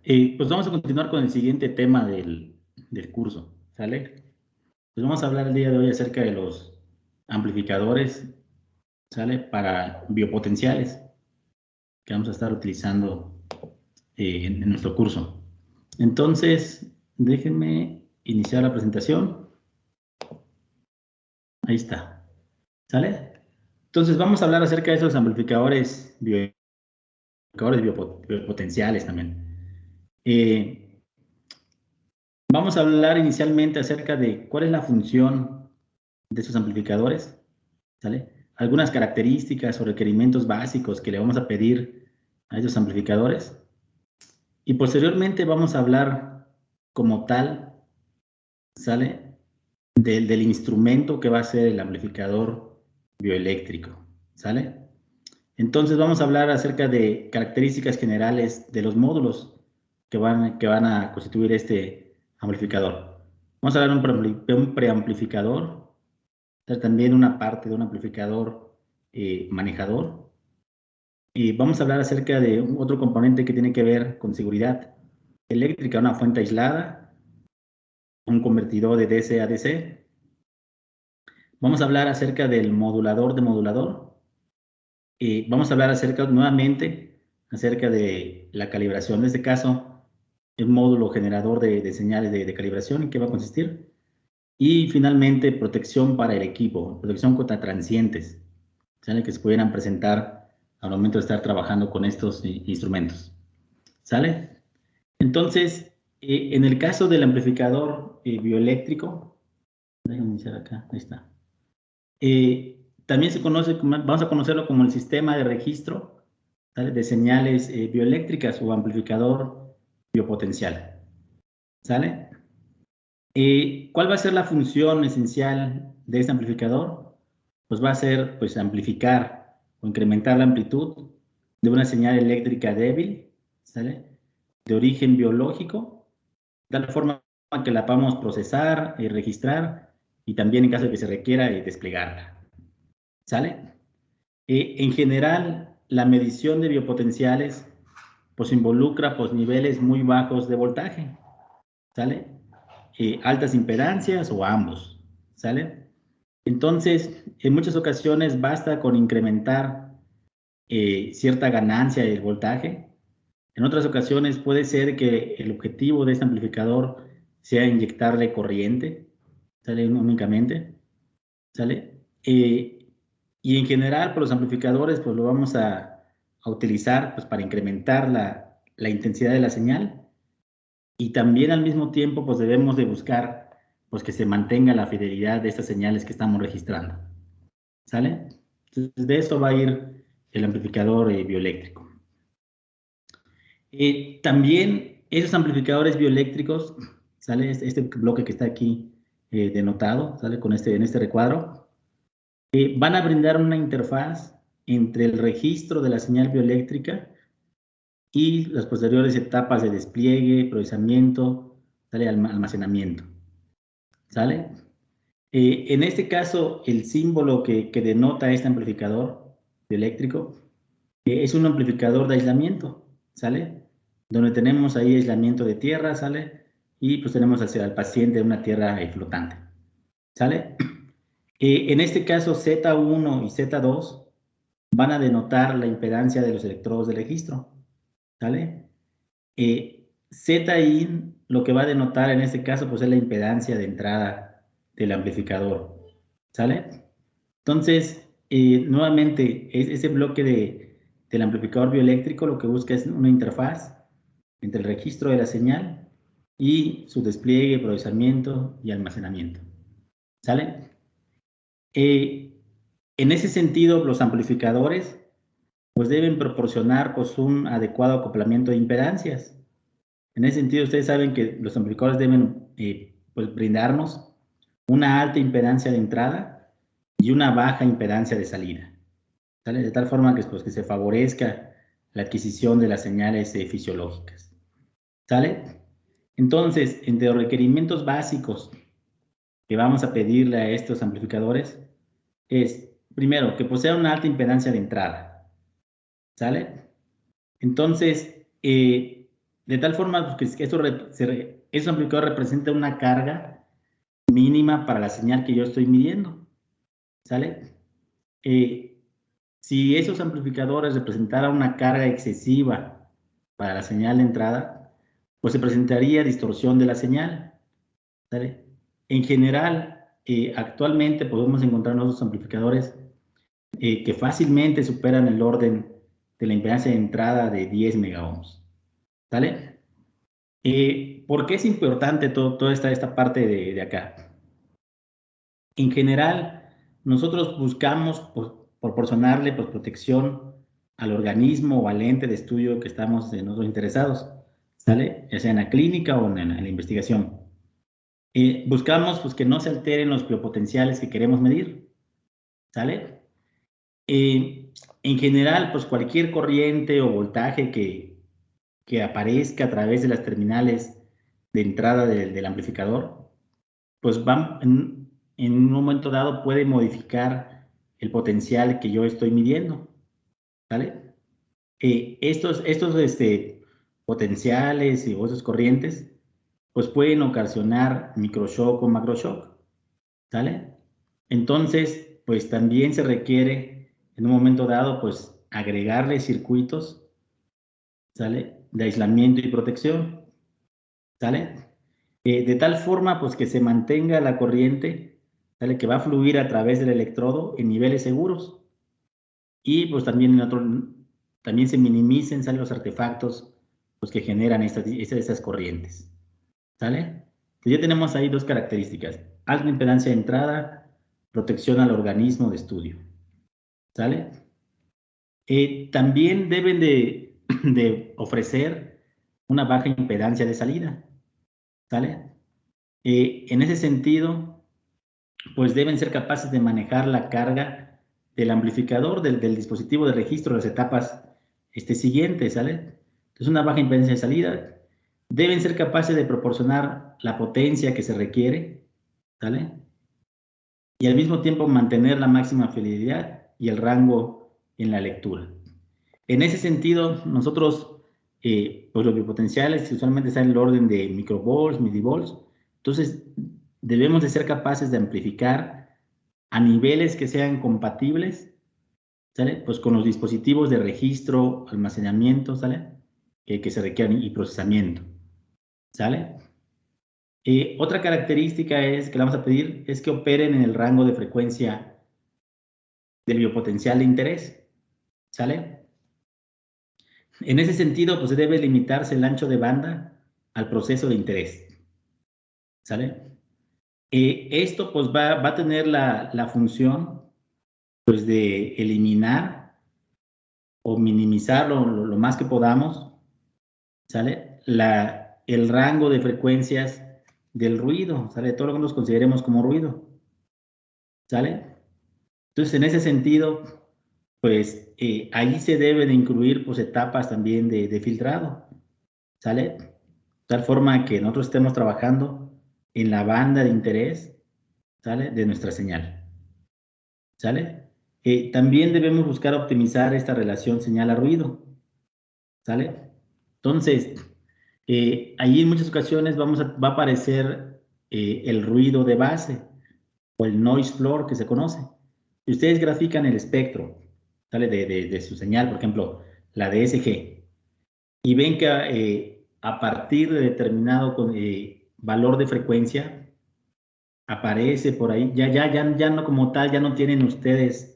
Pues vamos a continuar con el siguiente tema del curso, ¿sale? Pues vamos a hablar el día de hoy acerca de los amplificadores, ¿sale? Para biopotenciales que vamos a estar utilizando en nuestro curso. Entonces, déjenme iniciar la presentación. Ahí está, ¿sale? Entonces, vamos a hablar acerca de esos amplificadores biopotenciales también. Vamos a hablar inicialmente acerca de cuál es la función de esos amplificadores, ¿sale? Algunas características o requerimientos básicos que le vamos a pedir a esos amplificadores. Y posteriormente vamos a hablar como tal, ¿sale? Del instrumento que va a ser el amplificador bioeléctrico, ¿sale? Entonces vamos a hablar acerca de características generales de los módulos que van a constituir este amplificador. Vamos a hablar de un preamplificador, también una parte de un amplificador manejador. Y vamos a hablar acerca de otro componente que tiene que ver con seguridad eléctrica, una fuente aislada, un convertidor de DC a DC. Vamos a hablar acerca del modulador de modulador. Vamos a hablar nuevamente acerca de la calibración. En este caso, el módulo generador de señales de calibración, ¿en qué va a consistir? Y finalmente, protección para el equipo, protección contra transientes, ¿sale? Que se pudieran presentar al momento de estar trabajando con estos instrumentos, ¿sale? Entonces, en el caso del amplificador bioeléctrico, déjenme iniciar acá, ahí está. También se conoce, vamos a conocerlo como el sistema de registro, ¿sale? De señales bioeléctricas o amplificador biopotencial, ¿sale? ¿Cuál va a ser la función esencial de este amplificador? Pues va a ser pues, amplificar o incrementar la amplitud de una señal eléctrica débil, ¿sale? De origen biológico, de tal forma que la podamos procesar y registrar y también en caso de que se requiera desplegarla, ¿sale? En general, la medición de biopotenciales pues involucra pues, niveles muy bajos de voltaje, ¿sale? Altas impedancias o ambos, ¿sale? Entonces, en muchas ocasiones basta con incrementar cierta ganancia del voltaje. En otras ocasiones puede ser que el objetivo de este amplificador sea inyectarle corriente, ¿sale? Únicamente, ¿sale? Y en general, pues los amplificadores, pues lo vamos a utilizar pues, para incrementar la intensidad de la señal y también al mismo tiempo, pues debemos de buscar pues, que se mantenga la fidelidad de estas señales que estamos registrando. ¿Sale? Entonces, de esto va a ir el amplificador bioeléctrico. También esos amplificadores bioeléctricos, ¿sale? Este bloque que está aquí denotado, ¿sale? En este recuadro, van a brindar una interfaz entre el registro de la señal bioeléctrica y las posteriores etapas de despliegue, procesamiento, ¿sale? Almacenamiento, ¿sale? En este caso, el símbolo que denota este amplificador eléctrico es un amplificador de aislamiento, ¿sale? Donde tenemos ahí aislamiento de tierra, ¿sale? Y pues tenemos al paciente en una tierra flotante, ¿sale? En este caso, Z1 y Z2 van a denotar la impedancia de los electrodos de registro, ¿sale? ZIN lo que va a denotar en este caso pues es la impedancia de entrada del amplificador, ¿sale? Entonces, nuevamente, ese bloque del amplificador bioeléctrico lo que busca es una interfaz entre el registro de la señal y su despliegue, procesamiento y almacenamiento, ¿sale? En ese sentido, los amplificadores pues deben proporcionar pues un adecuado acoplamiento de impedancias. En ese sentido, ustedes saben que los amplificadores deben pues, brindarnos una alta impedancia de entrada y una baja impedancia de salida, ¿sale? De tal forma que, pues, que se favorezca la adquisición de las señales fisiológicas, ¿sale? Entonces, entre los requerimientos básicos que vamos a pedirle a estos amplificadores es, primero, que posea una alta impedancia de entrada, ¿sale? Entonces, De tal forma pues, que esos amplificadores representan una carga mínima para la señal que yo estoy midiendo, ¿sale? Si esos amplificadores representaran una carga excesiva para la señal de entrada, pues se presentaría distorsión de la señal, ¿sale? En general, actualmente podemos encontrar nuevos amplificadores que fácilmente superan el orden de la impedancia de entrada de 10 megaohms, ¿sale? ¿Por qué es importante toda esta parte de acá? En general, nosotros buscamos proporcionarle pues, protección al organismo o al ente de estudio que estamos nosotros interesados, ¿sale? Ya sea en la clínica o en la investigación. Buscamos pues, que no se alteren los biopotenciales que queremos medir, ¿sale? En general, pues cualquier corriente o voltaje que aparezca a través de las terminales de entrada del amplificador, pues en un momento dado puede modificar el potencial que yo estoy midiendo, ¿vale? Estos potenciales y esas corrientes, pues pueden ocasionar microshock o macroshock, ¿sale? Entonces, pues también se requiere en un momento dado, pues agregarle circuitos, ¿sale? De aislamiento y protección, ¿sale? De tal forma, pues que se mantenga la corriente, ¿sale? Que va a fluir a través del electrodo en niveles seguros y pues también también se minimicen, ¿sale? Los artefactos, pues que generan estas corrientes, ¿sale? Entonces ya tenemos ahí dos características: alta impedancia de entrada, protección al organismo de estudio, ¿sale? También deben de ofrecer una baja impedancia de salida, ¿sale? En ese sentido, pues deben ser capaces de manejar la carga del amplificador, del dispositivo de registro de las etapas siguientes, ¿sale? Entonces, una baja impedancia de salida. Deben ser capaces de proporcionar la potencia que se requiere, ¿sale? Y al mismo tiempo mantener la máxima fidelidad y el rango en la lectura. En ese sentido, nosotros, pues los biopotenciales usualmente están en el orden de microvolts, milivolts. Entonces, debemos de ser capaces de amplificar a niveles que sean compatibles, ¿sale? Pues con los dispositivos de registro, almacenamiento, ¿sale? Que se requieran y procesamiento, ¿sale? Otra característica que le vamos a pedir es que operen en el rango de frecuencia del biopotencial de interés, ¿sale? En ese sentido, pues debe limitarse el ancho de banda al proceso de interés, ¿sale? Esto pues va a tener la función pues de eliminar o minimizar lo más que podamos, ¿sale? El rango de frecuencias del ruido, ¿sale? Todo lo que nos consideremos como ruido, ¿sale? Entonces, en ese sentido, pues ahí se deben de incluir pues etapas también de filtrado, ¿sale? De tal forma que nosotros estemos trabajando en la banda de interés, ¿sale? De nuestra señal, ¿sale? También debemos buscar optimizar esta relación señal a ruido, ¿sale? Entonces, ahí en muchas ocasiones va a aparecer el ruido de base o el noise floor que se conoce. Si ustedes grafican el espectro, ¿sale? De su señal, por ejemplo, la DSG, y ven que a partir de determinado valor de frecuencia aparece por ahí, ya no como tal, ya no tienen ustedes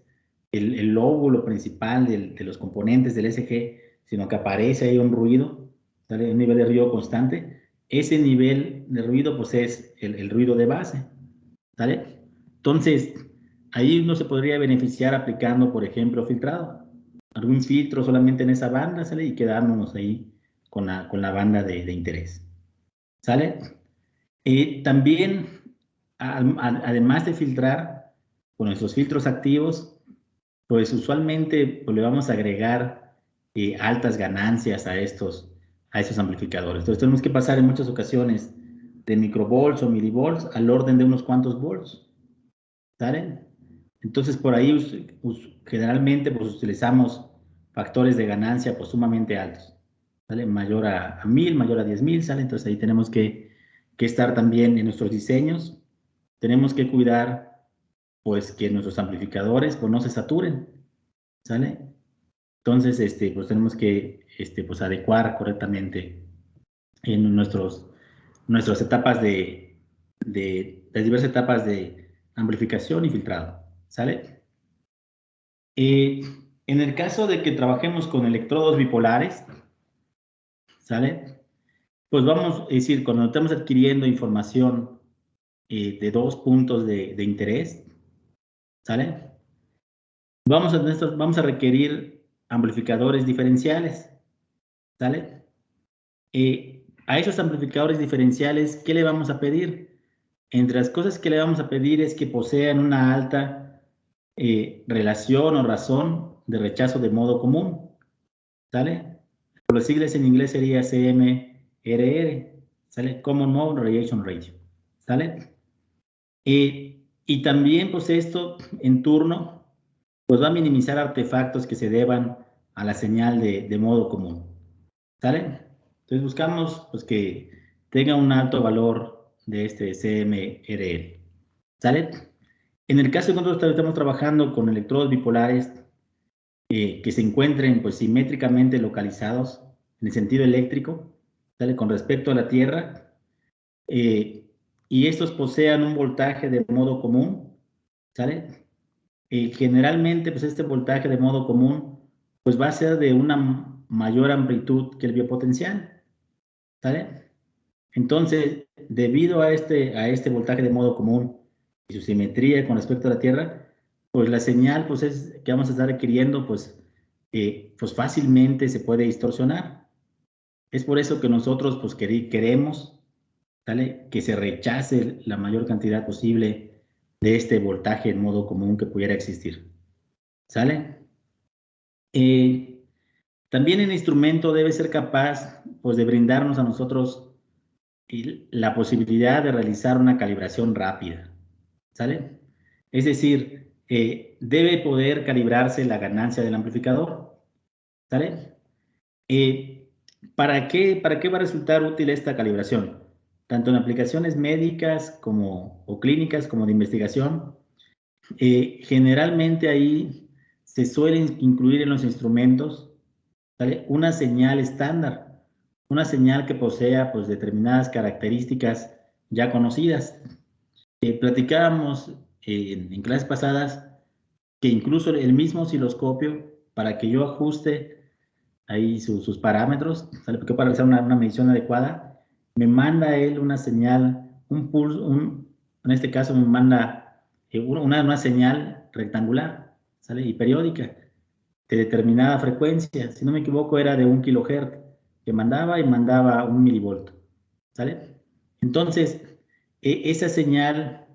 el lóbulo principal de los componentes del SG, sino que aparece ahí un ruido, ¿sale? Un nivel de ruido constante. Ese nivel de ruido pues es el ruido de base, ¿sale? Entonces, ahí uno se podría beneficiar aplicando, por ejemplo, filtrado. Algún filtro solamente en esa banda, ¿sale? Y quedándonos ahí con la banda de interés, ¿sale? También, además de filtrar con nuestros filtros activos, pues usualmente pues, le vamos a agregar altas ganancias a estos amplificadores. Entonces tenemos que pasar en muchas ocasiones de microvolts o milivolts al orden de unos cuantos volts, ¿saben? Entonces por ahí generalmente pues utilizamos factores de ganancia pues sumamente altos, ¿sale? Mayor a 1000, mayor a 10,000, ¿sale? Entonces ahí tenemos que estar también en nuestros diseños. Tenemos que cuidar, pues, que nuestros amplificadores, pues, no se saturen, ¿sale? Entonces, pues tenemos que, pues, adecuar correctamente en nuestras etapas las diversas etapas de amplificación y filtrado, ¿sale? En el caso de que trabajemos con electrodos bipolares, ¿sale? Pues vamos, es decir, cuando estamos adquiriendo información de dos puntos de interés, ¿sale? Vamos a requerir amplificadores diferenciales, ¿sale? A esos amplificadores diferenciales, ¿qué le vamos a pedir? Entre las cosas que le vamos a pedir es que posean una alta relación o razón de rechazo de modo común, ¿sale? Por las siglas en inglés sería CMRR, ¿sale? Common Mode Radiation Ratio, ¿sale? Y también, pues esto en turno, pues va a minimizar artefactos que se deban a la señal de modo común, ¿sale? Entonces buscamos, pues, que tenga un alto valor de este CMRR, ¿sale? En el caso de que nosotros estamos trabajando con electrodos bipolares que se encuentren, pues, simétricamente localizados en el sentido eléctrico, ¿sale? Con respecto a la Tierra, y estos posean un voltaje de modo común, ¿sale? Generalmente, pues este voltaje de modo común, pues va a ser de una mayor amplitud que el biopotencial, ¿sale? Entonces, debido a este voltaje de modo común y su simetría con respecto a la Tierra, pues la señal, pues, que vamos a estar adquiriendo, pues fácilmente se puede distorsionar. Es por eso que nosotros, pues, queremos, ¿sale? Que se rechace la mayor cantidad posible de este voltaje en modo común que pudiera existir, ¿sale? También el instrumento debe ser capaz, pues, de brindarnos a nosotros la posibilidad de realizar una calibración rápida, ¿sale? Es decir, debe poder calibrarse la ganancia del amplificador, ¿sale? ¿Para qué va a resultar útil esta calibración? Tanto en aplicaciones médicas o clínicas como de investigación. Generalmente ahí se suelen incluir en los instrumentos, ¿sale? Una señal estándar, una señal que posea, pues, determinadas características ya conocidas. Platicábamos en clases pasadas que incluso el mismo osciloscopio, para que yo ajuste ahí sus parámetros, ¿sale? Porque para realizar una medición adecuada, me manda él una señal, un pulso, en este caso me manda una señal rectangular, ¿sale? Y periódica, de determinada frecuencia. Si no me equivoco, era de 1 kilohertz, que mandaba 1 milivolto, ¿sale? Entonces, esa señal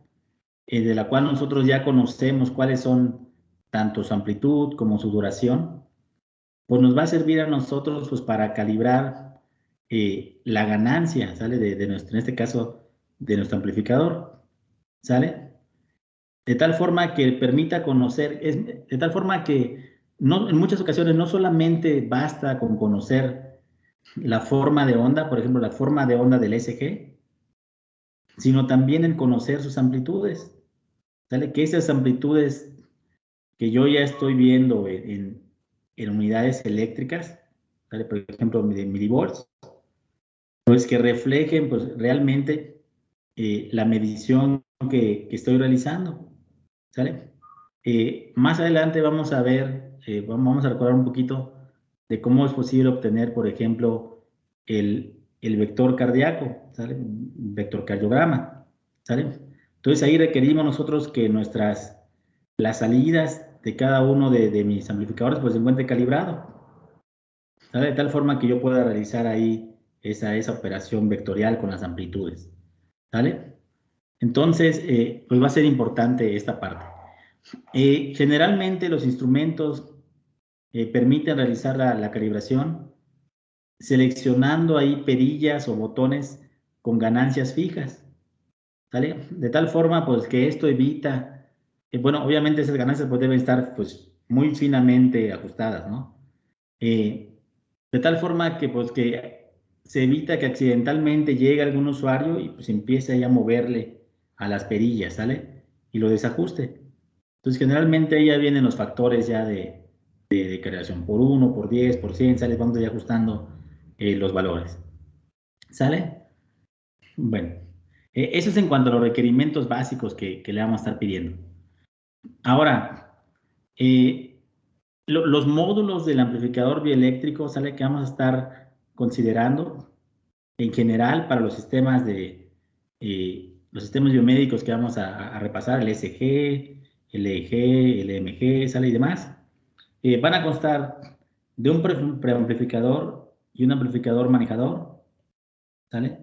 de la cual nosotros ya conocemos cuáles son tanto su amplitud como su duración, pues nos va a servir a nosotros, pues, para calibrar la ganancia, ¿sale? En este caso, de nuestro amplificador, ¿sale? De tal forma que permita conocer, de tal forma que no, en muchas ocasiones no solamente basta con conocer la forma de onda, por ejemplo, la forma de onda del SG, sino también en conocer sus amplitudes, ¿sale? Que esas amplitudes que yo ya estoy viendo en unidades eléctricas, ¿sale? Por ejemplo, de milivolts, pues que reflejen, pues, realmente la medición que estoy realizando, ¿sale? Más adelante vamos a ver, vamos a recordar un poquito de cómo es posible obtener, por ejemplo, el vector cardíaco, ¿sale? Vector cardiograma, ¿sale? Entonces ahí requerimos nosotros que las salidas de cada uno de mis amplificadores, pues, se encuentre calibrado, ¿sale? De tal forma que yo pueda realizar ahí esa operación vectorial con las amplitudes, ¿sale? Entonces, pues va a ser importante esta parte. Generalmente los instrumentos permiten realizar la calibración seleccionando ahí perillas o botones con ganancias fijas, ¿sale? De tal forma, pues, que esto evita, bueno, obviamente esas ganancias, pues, deben estar, pues, muy finamente ajustadas, ¿no? de tal forma que, pues, que se evita que accidentalmente llegue algún usuario y pues empiece ahí a moverle a las perillas, ¿sale? Y lo desajuste. Entonces, generalmente ahí ya vienen los factores ya de creación por 1, por 10, por 100, ¿sale? Vamos ya ajustando los valores, ¿sale? Bueno, eso es en cuanto a los requerimientos básicos que le vamos a estar pidiendo. Ahora, los módulos del amplificador bioeléctrico, ¿sale? Que vamos a estar considerando en general para los sistemas biomédicos que vamos a repasar, el SG, el EG, el EMG, ¿sale? Y demás, van a constar de un preamplificador y un amplificador manejador, ¿sale?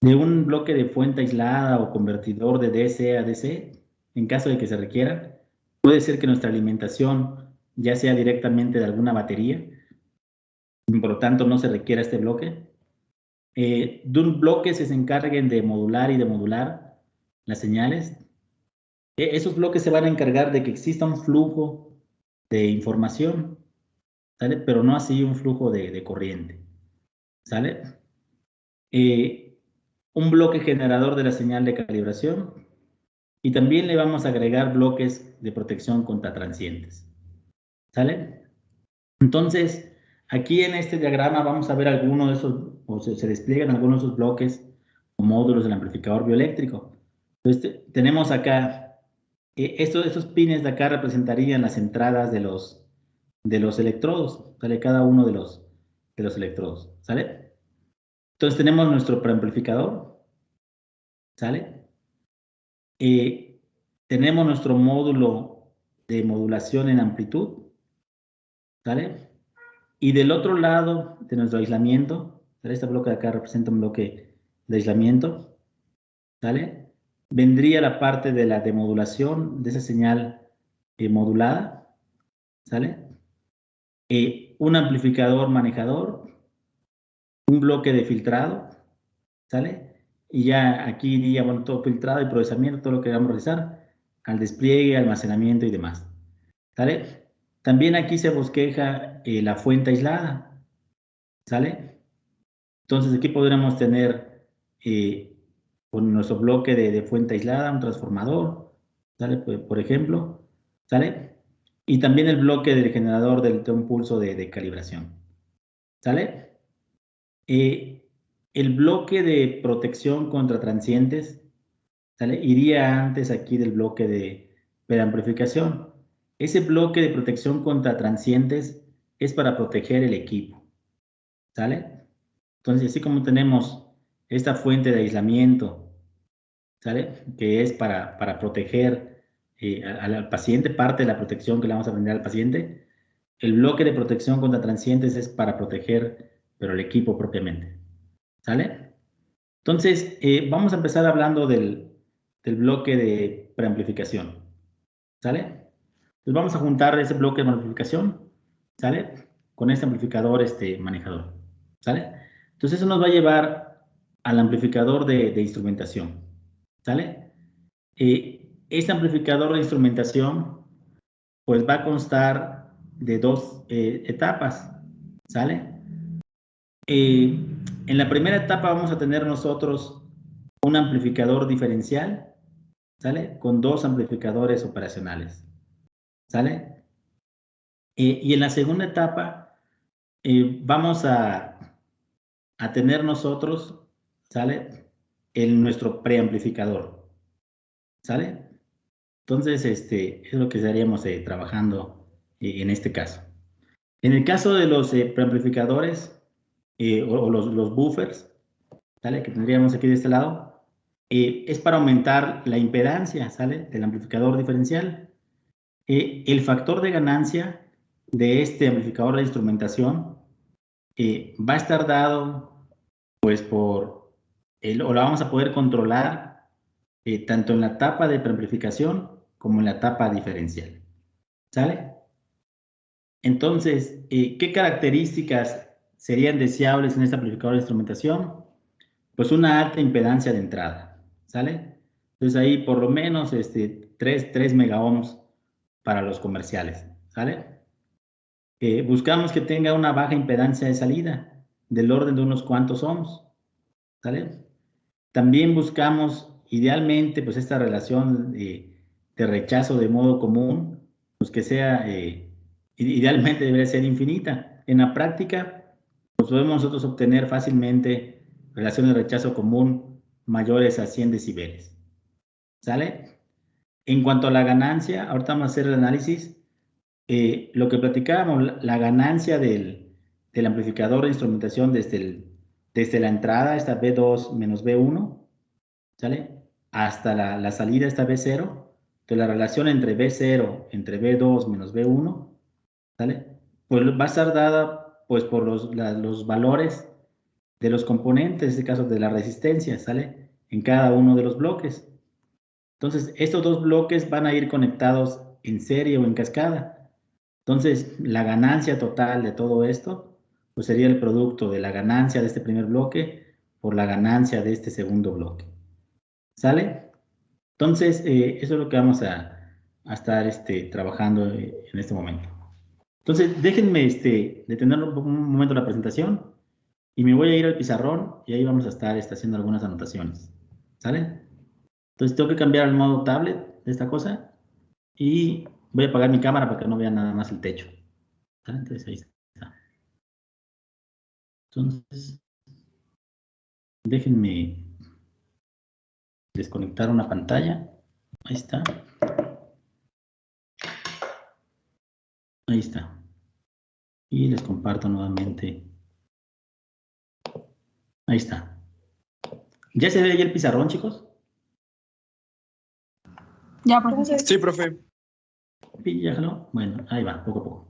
De un bloque de fuente aislada o convertidor de DC a DC, en caso de que se requiera. Puede ser que nuestra alimentación ya sea directamente de alguna batería, por lo tanto no se requiera este bloque. De un bloque se encarguen de modular y demodular las señales. Esos bloques se van a encargar de que exista un flujo de información, ¿sale? Pero no así un flujo de corriente, ¿sale? Un bloque generador de la señal de calibración y también le vamos a agregar bloques de protección contra transientes, ¿sale? Entonces, aquí en este diagrama vamos a ver algunos de esos, o se despliegan algunos de esos bloques o módulos del amplificador bioeléctrico. Entonces, tenemos acá, estos pines de acá representarían las entradas de los electrodos, ¿sale? Cada uno de los electrodos, ¿sale? Entonces tenemos nuestro preamplificador, ¿sale? Tenemos nuestro módulo de modulación en amplitud, ¿sale? Y del otro lado de nuestro aislamiento, ¿sale? Este bloque de acá representa un bloque de aislamiento, ¿sale? Vendría la parte de la demodulación de esa señal modulada, ¿sale? Un amplificador manejador, un bloque de filtrado, ¿sale? Y ya aquí iría, bueno, todo filtrado y procesamiento, todo lo que vamos a realizar, al despliegue, almacenamiento y demás, ¿sale? También aquí se bosqueja la fuente aislada, ¿sale? Entonces aquí podríamos tener con nuestro bloque de fuente aislada, un transformador, ¿sale? Por ejemplo, ¿sale? Y también el bloque del generador de un pulso de calibración, ¿sale? El bloque de protección contra transientes, ¿sale? Iría antes aquí del bloque de preamplificación. Ese bloque de protección contra transientes es para proteger el equipo, ¿sale? Entonces, así como tenemos esta fuente de aislamiento, ¿sale? Que es para proteger al paciente, parte de la protección que le vamos a brindar al paciente. El bloque de protección contra transientes es para proteger, pero el equipo propiamente, ¿sale? Entonces, vamos a empezar hablando del bloque de preamplificación, ¿sale? Entonces vamos a juntar ese bloque de amplificación, ¿sale? Con este amplificador manejador, ¿sale? Entonces eso nos va a llevar al amplificador de instrumentación, ¿sale? Este amplificador de instrumentación, pues va a constar de dos etapas, ¿sale? En la primera etapa vamos a tener nosotros un amplificador diferencial, ¿sale? Con dos amplificadores operacionales, ¿sale? Y en la segunda etapa vamos a tener nosotros, ¿sale? Nuestro preamplificador, ¿sale? Entonces, es lo que estaríamos trabajando en este caso. En el caso de los preamplificadores o los buffers, ¿sale? Que tendríamos aquí de este lado, es para aumentar la impedancia, ¿sale? Del amplificador diferencial. El factor de ganancia de este amplificador de instrumentación va a estar dado, pues, o la vamos a poder controlar tanto en la etapa de preamplificación como en la etapa diferencial, ¿sale? Entonces, ¿qué características serían deseables en este amplificador de instrumentación? Pues una alta impedancia de entrada, ¿sale? Entonces ahí por lo menos 3 megaohms para los comerciales, ¿sale? buscamos que tenga una baja impedancia de salida, del orden de unos cuantos ohms, ¿sale? También buscamos, idealmente, pues esta relación de rechazo de modo común, pues que sea, idealmente debería ser infinita. En la práctica, pues podemos nosotros obtener fácilmente relaciones de rechazo común mayores a 100 decibeles, ¿sale? En cuanto a la ganancia, ahorita vamos a hacer el análisis. Lo que platicábamos, la ganancia del amplificador de instrumentación desde la entrada, esta B2 menos B1, ¿sale? Hasta la salida, esta B0. Entonces, la relación entre B0, entre B2 menos B1, ¿sale? Pues va a estar dada pues, por los valores de los componentes, en este caso de la resistencia, ¿sale? En cada uno de los bloques. Entonces, estos dos bloques van a ir conectados en serie o en cascada. Entonces, la ganancia total de todo esto, pues sería el producto de la ganancia de este primer bloque por la ganancia de este segundo bloque. ¿Sale? Entonces, eso es lo que vamos a estar trabajando en este momento. Entonces, déjenme detener un momento la presentación y me voy a ir al pizarrón y ahí vamos a estar haciendo algunas anotaciones. ¿Sale? Entonces, tengo que cambiar al modo tablet de esta cosa y voy a apagar mi cámara para que no vean nada más el techo. ¿Sale? Entonces, ahí está. Entonces, déjenme desconectar una pantalla. Ahí está. Ahí está. Y les comparto nuevamente. Ahí está. ¿Ya se ve ahí el pizarrón, chicos? Ya, profesor. Sí, profe. Sí, ya jaló. Bueno, ahí va, poco a poco.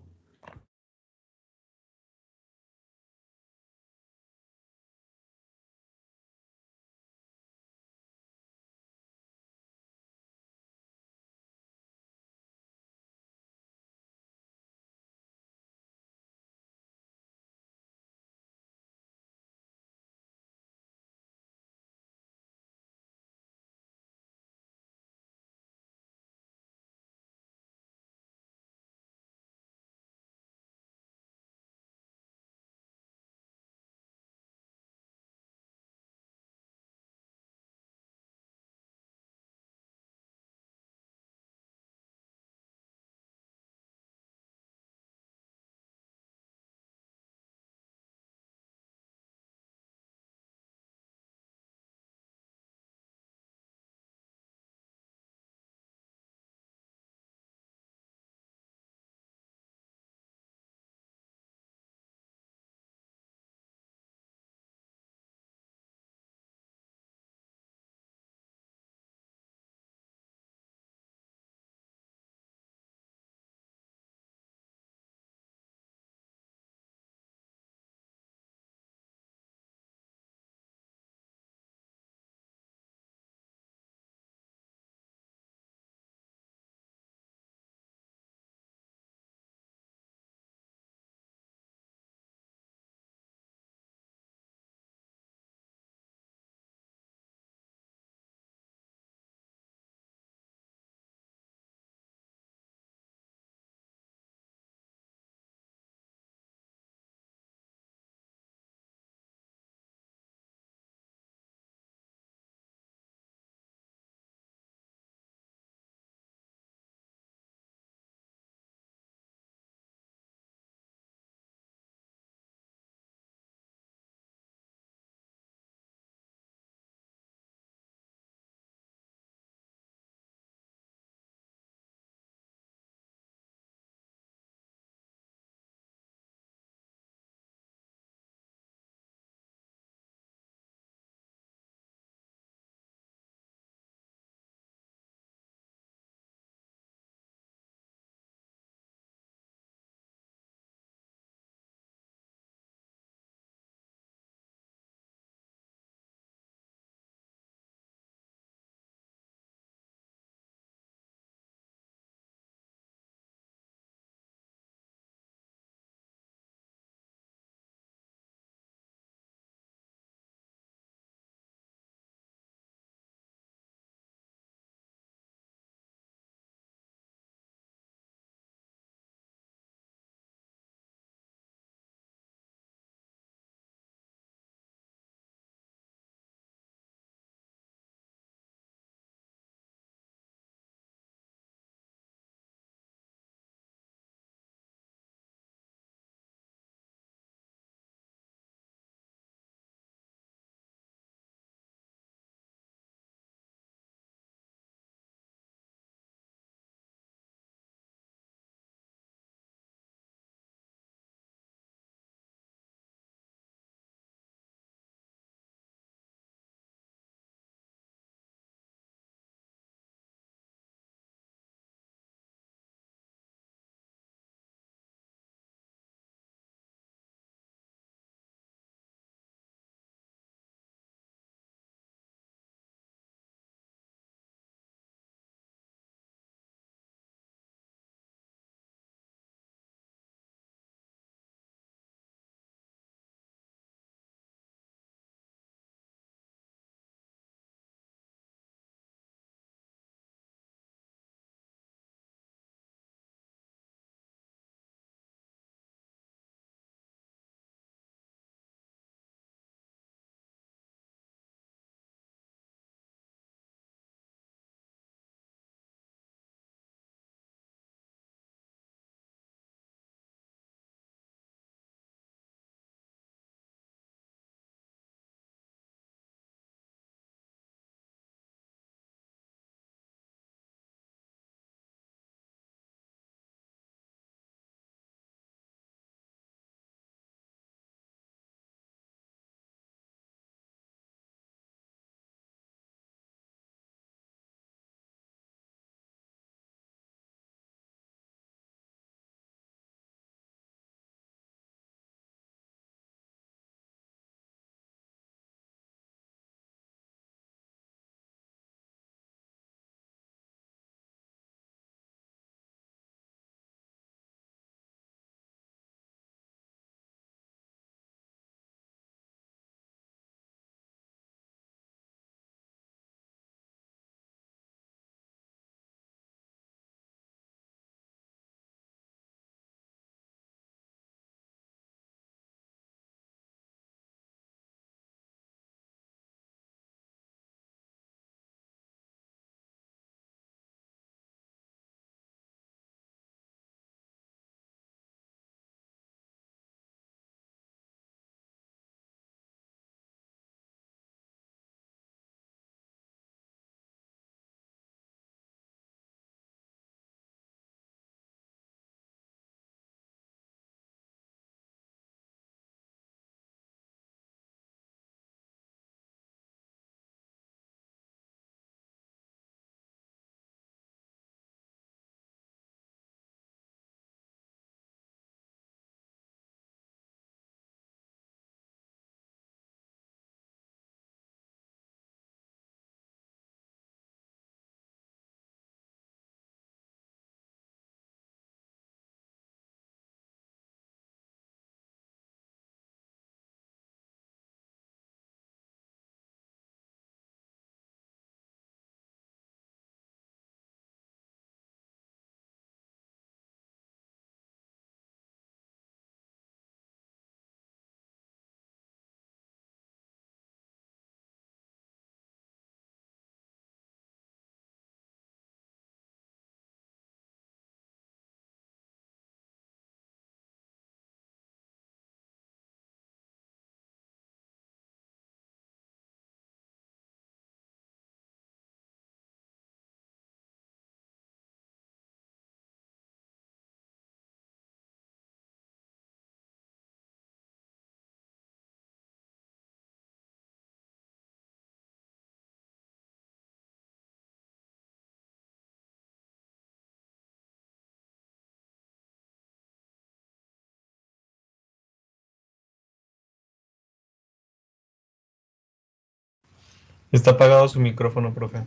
Está apagado su micrófono, profe.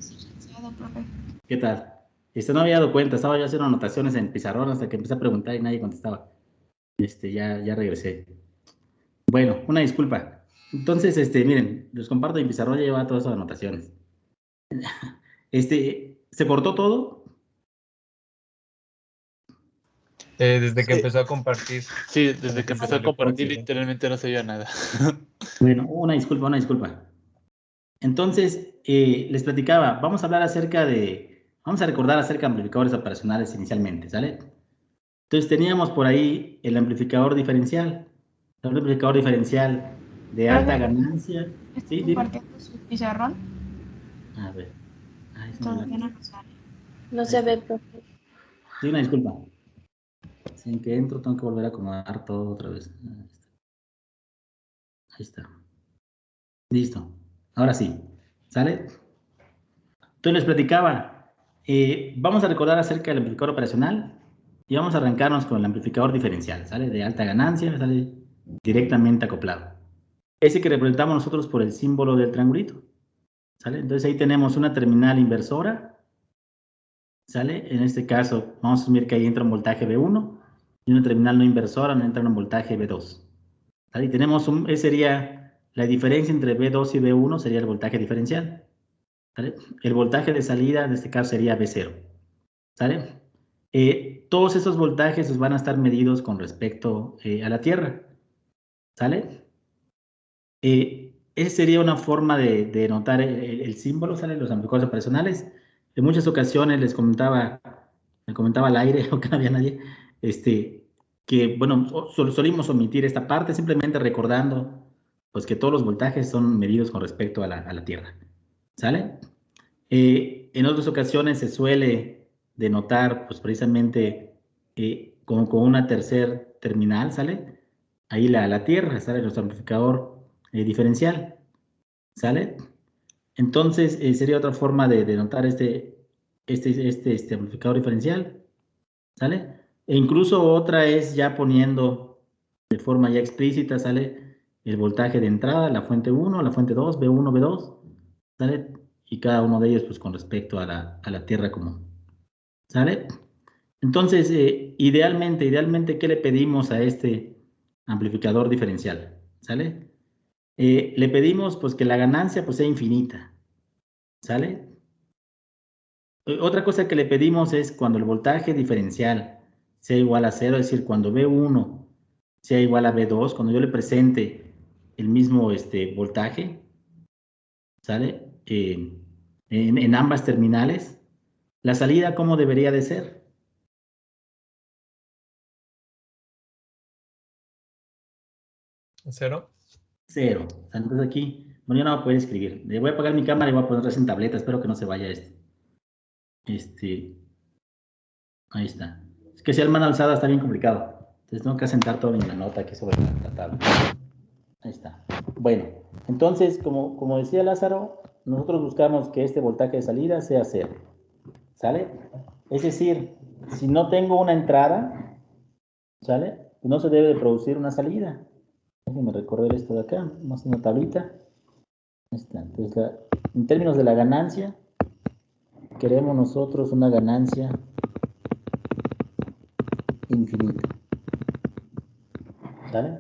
¿Qué tal? No había dado cuenta, estaba yo haciendo anotaciones en pizarrón hasta que empecé a preguntar y nadie contestaba. Ya regresé. Bueno, una disculpa. Entonces, miren, les comparto mi pizarrón, ya llevaba todas esas anotaciones. ¿Se cortó todo? Desde que empezó a compartir. Sí, desde que empezó a compartir literalmente no se veía nada. Bueno, una disculpa, una disculpa. Entonces, les platicaba, vamos a recordar acerca de amplificadores operacionales inicialmente, ¿sale? Entonces teníamos por ahí el amplificador diferencial. El amplificador diferencial de alta ganancia. ¿Sí? ¿Compartiendo su pizarrón? A ver. Ay, Todavía no nos sale. No se ve, profe. Sí, una disculpa. Sin que entro, tengo que volver a acomodar todo otra vez. Ahí está. Listo. Ahora sí. ¿Sale? Entonces les platicaba. Vamos a recordar acerca del amplificador operacional y vamos a arrancarnos con el amplificador diferencial. ¿Sale? De alta ganancia, sale directamente acoplado. Ese que representamos nosotros por el símbolo del triangulito. ¿Sale? Entonces ahí tenemos una terminal inversora. ¿Sale? En este caso, vamos a asumir que ahí entra un voltaje V1 y una terminal no inversora, no entra un voltaje V2. ¿Sale? Y tenemos esa sería la diferencia entre V2 y V1, sería el voltaje diferencial. ¿Sale? El voltaje de salida, en este caso, sería V0. ¿Sale? Todos esos voltajes van a estar medidos con respecto a la Tierra. ¿Sale? Esa sería una forma de notar el símbolo, ¿sale? Los amplificadores operacionales. En muchas ocasiones me comentaba al aire, o que no había nadie, que, bueno, solimos omitir esta parte, simplemente recordando, pues, que todos los voltajes son medidos con respecto a la Tierra. ¿Sale? En otras ocasiones se suele denotar, pues, precisamente con una tercer terminal, ¿sale? Ahí la Tierra, ¿sale? Nuestro amplificador diferencial, ¿sale? Entonces, sería otra forma de denotar este amplificador diferencial, ¿sale? E incluso otra es ya poniendo de forma ya explícita, ¿sale? El voltaje de entrada, la fuente 1, la fuente 2, B1, B2, ¿sale? Y cada uno de ellos, pues, con respecto a la Tierra común, ¿sale? Entonces, idealmente, ¿qué le pedimos a este amplificador diferencial? ¿Sale? Le pedimos, pues, que la ganancia, pues, sea infinita, ¿sale? Otra cosa que le pedimos es cuando el voltaje diferencial sea igual a 0, es decir, cuando B1 sea igual a B2, cuando yo le presente el mismo voltaje, ¿sale? En ambas terminales, la salida, ¿cómo debería de ser? ¿Cero? 0. Entonces aquí, bueno, yo no voy a poder escribir. Le voy a apagar mi cámara y voy a ponerlas en tableta. Espero que no se vaya ahí está. Es que si el mano alzada está bien complicado. Entonces tengo que asentar todo en la nota aquí sobre la tabla. Ahí está. Bueno, entonces, como decía Lázaro, nosotros buscamos que este voltaje de salida sea 0. ¿Sale? Es decir, si no tengo una entrada, ¿sale? No se debe de producir una salida. Déjenme recorrer esto de acá. Vamos a hacer una tablita. Ahí está. Entonces, en términos de la ganancia, queremos nosotros una ganancia infinita. ¿Sale?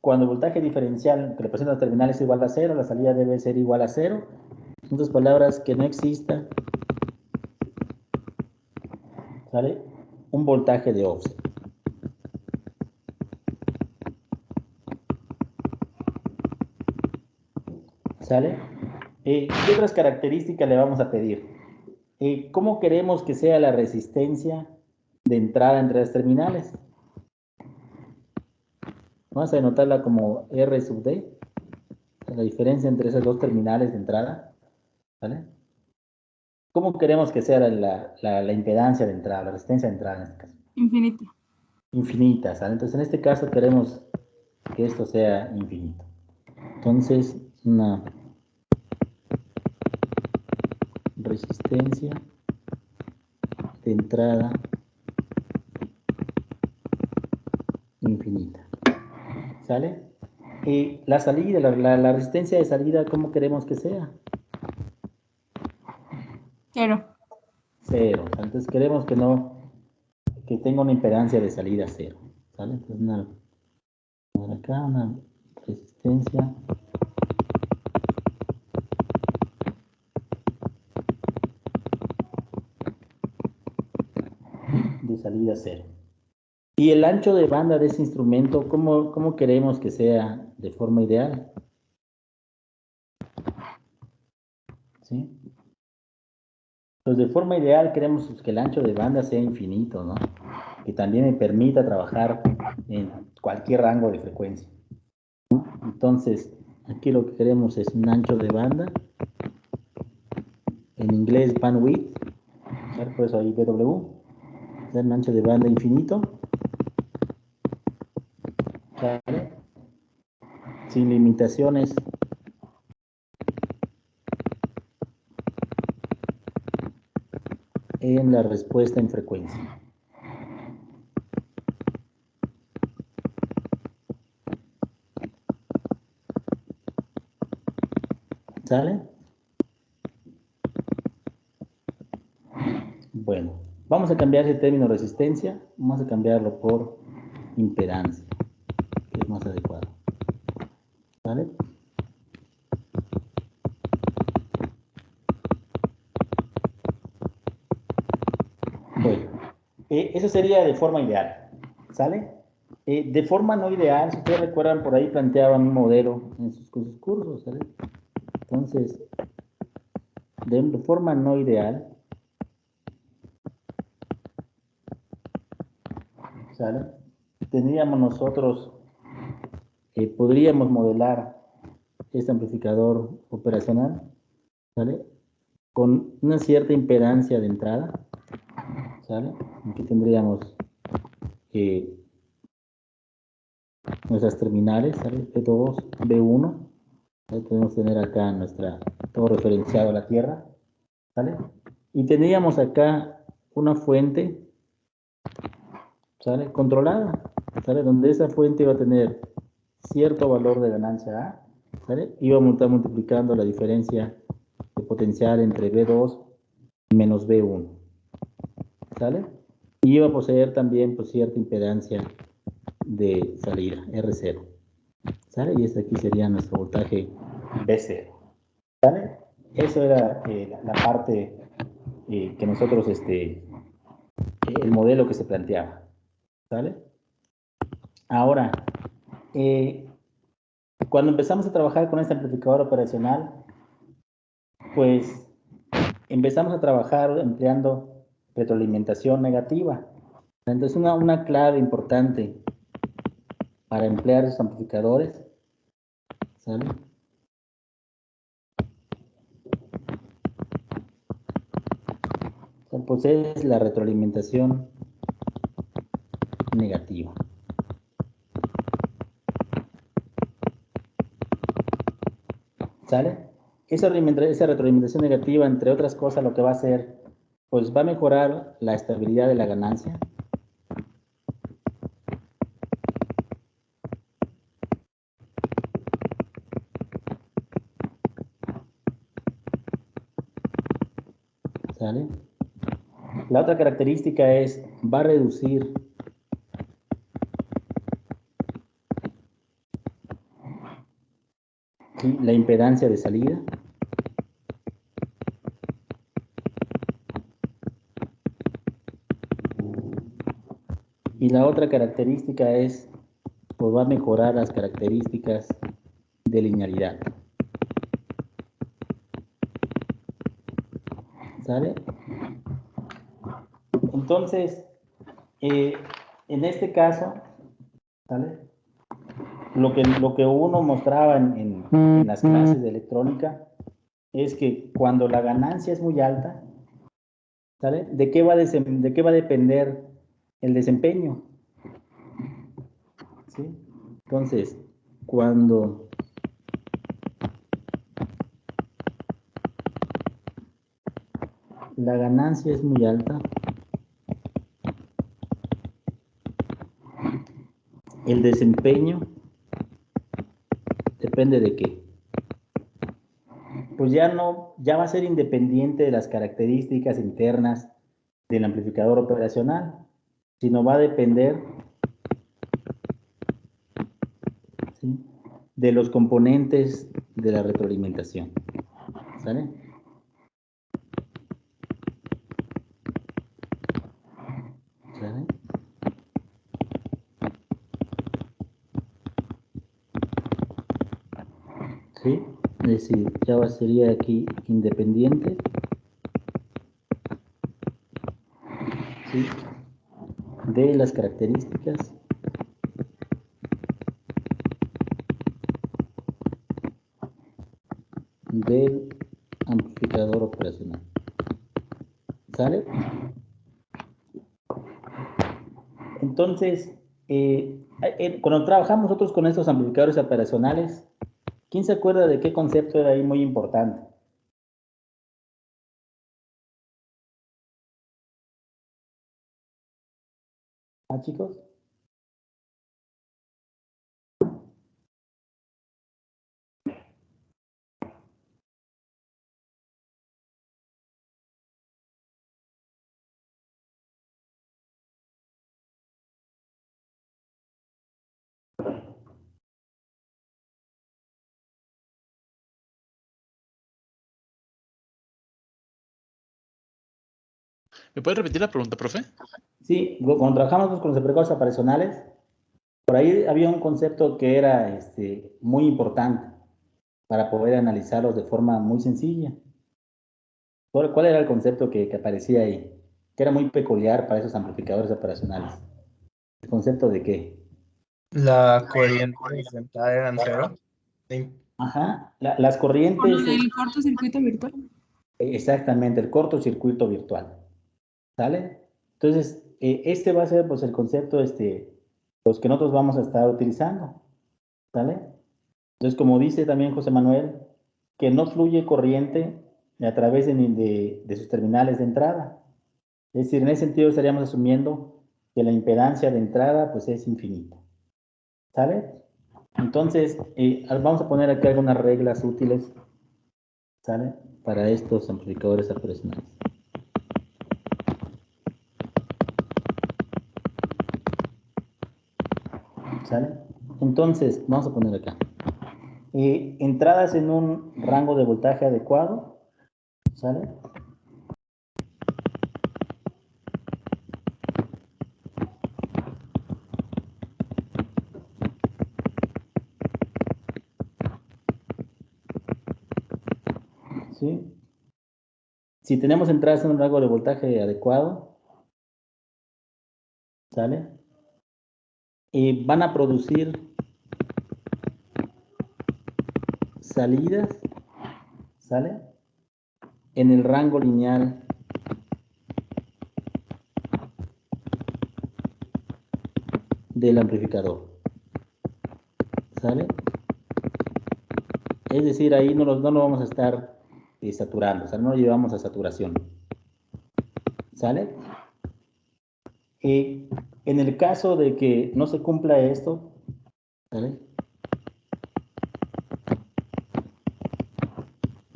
Cuando el voltaje diferencial que representa la terminal es igual a 0, la salida debe ser igual a 0. En otras palabras, que no exista, ¿sale?, un voltaje de offset. ¿Sale? ¿Qué otras características le vamos a pedir? ¿Cómo queremos que sea la resistencia de entrada entre las terminales? Vamos a denotarla como R sub D, la diferencia entre esas dos terminales de entrada. ¿Vale? ¿Cómo queremos que sea la impedancia de entrada, la resistencia de entrada en este caso? Infinita. Infinita, ¿sale? Entonces, en este caso queremos que esto sea infinito. Entonces, una resistencia de entrada infinita. ¿Sale? Y la salida, la resistencia de salida, ¿cómo queremos que sea? 0. 0. Entonces queremos que tenga una impedancia de salida 0. ¿Sale? Entonces acá una resistencia de salida 0. Y el ancho de banda de ese instrumento, ¿cómo queremos que sea de forma ideal? ¿Sí? Pues de forma ideal queremos que el ancho de banda sea infinito, ¿no? Que también me permita trabajar en cualquier rango de frecuencia, ¿no? Entonces, aquí lo que queremos es un ancho de banda, en inglés bandwidth, ¿vale? Por eso ahí BW, es un ancho de banda infinito, ¿vale? Sin limitaciones en la respuesta en frecuencia. ¿Sale? Bueno, vamos a cambiar ese término resistencia, vamos a cambiarlo por impedancia, que es más adecuado. ¿Vale? Bueno, eso sería de forma ideal, ¿sale? De forma no ideal, si ustedes recuerdan, por ahí planteaban un modelo en sus cursos, ¿sale? Entonces, de forma no ideal, ¿sale? Tendríamos nosotros, podríamos modelar este amplificador operacional, ¿sale? Con una cierta impedancia de entrada, ¿sale? Aquí tendríamos nuestras terminales, ¿sale? B2, B1, ¿sale? Podemos tener acá todo referenciado a la Tierra, ¿sale? Y tendríamos acá una fuente, ¿sale? Controlada, ¿sale? Donde esa fuente va a tener cierto valor de ganancia A, ¿sale? Y vamos a estar multiplicando la diferencia de potencial entre B2 menos B1, ¿sale? Y iba a poseer también pues, cierta impedancia de salida, R0, ¿sale? Y este aquí sería nuestro voltaje B0, ¿sale? Eso era la parte que nosotros, el modelo que se planteaba, ¿sale? Ahora, cuando empezamos a trabajar con este amplificador operacional, pues empezamos a trabajar empleando retroalimentación negativa. Entonces, una clave importante para emplear esos amplificadores, ¿sale? Pues es la retroalimentación negativa. ¿Sale? Esa retroalimentación negativa, entre otras cosas, lo que va a hacer, pues va a mejorar la estabilidad de la ganancia. ¿Sale? La otra característica es, va a reducir la impedancia de salida. Y la otra característica es, pues va a mejorar las características de linealidad. ¿Sale? Entonces, en este caso, ¿sale? Lo que uno mostraba en las clases de electrónica es que cuando la ganancia es muy alta, ¿sale? ¿De qué va a depender el desempeño? ¿Sí? Entonces, cuando la ganancia es muy alta, el desempeño depende de qué. Pues ya va a ser independiente de las características internas del amplificador operacional, sino va a depender, ¿sí?, de los componentes de la retroalimentación. ¿Sale? ¿Sale? ¿Sí? Es decir, ya sería aquí independiente, ¿sí?, de las características del amplificador operacional. ¿Sale? Entonces, cuando trabajamos nosotros con estos amplificadores operacionales, ¿quién se acuerda de qué concepto era ahí muy importante? ¿Ah, chicos? ¿Me puede repetir la pregunta, profe? Sí, cuando trabajamos con los amplificadores operacionales, por ahí había un concepto que era muy importante para poder analizarlos de forma muy sencilla. ¿Cuál era el concepto que aparecía ahí? Que era muy peculiar para esos amplificadores operacionales. ¿El concepto de qué? La corriente presentada eran cero. Sí. Ajá, las corrientes... Por lo del cortocircuito virtual. Exactamente, el cortocircuito virtual. ¿Sale? Entonces, este va a ser pues el concepto pues, que nosotros vamos a estar utilizando. ¿Sale? Entonces, como dice también José Manuel, que no fluye corriente a través de sus terminales de entrada. Es decir, en ese sentido estaríamos asumiendo que la impedancia de entrada pues es infinita. ¿Sale? Entonces, vamos a poner aquí algunas reglas útiles, ¿sale?, para estos amplificadores operacionales. ¿Sale? Entonces, vamos a poner acá. Entradas en un rango de voltaje adecuado, ¿sale? ¿Sí? Si tenemos entradas en un rango de voltaje adecuado, ¿sale?, van a producir salidas, ¿sale?, en el rango lineal del amplificador. ¿Sale? Es decir, ahí no lo vamos a estar saturando, o sea, no lo llevamos a saturación. ¿Sale? En el caso de que no se cumpla esto, ¿sale?,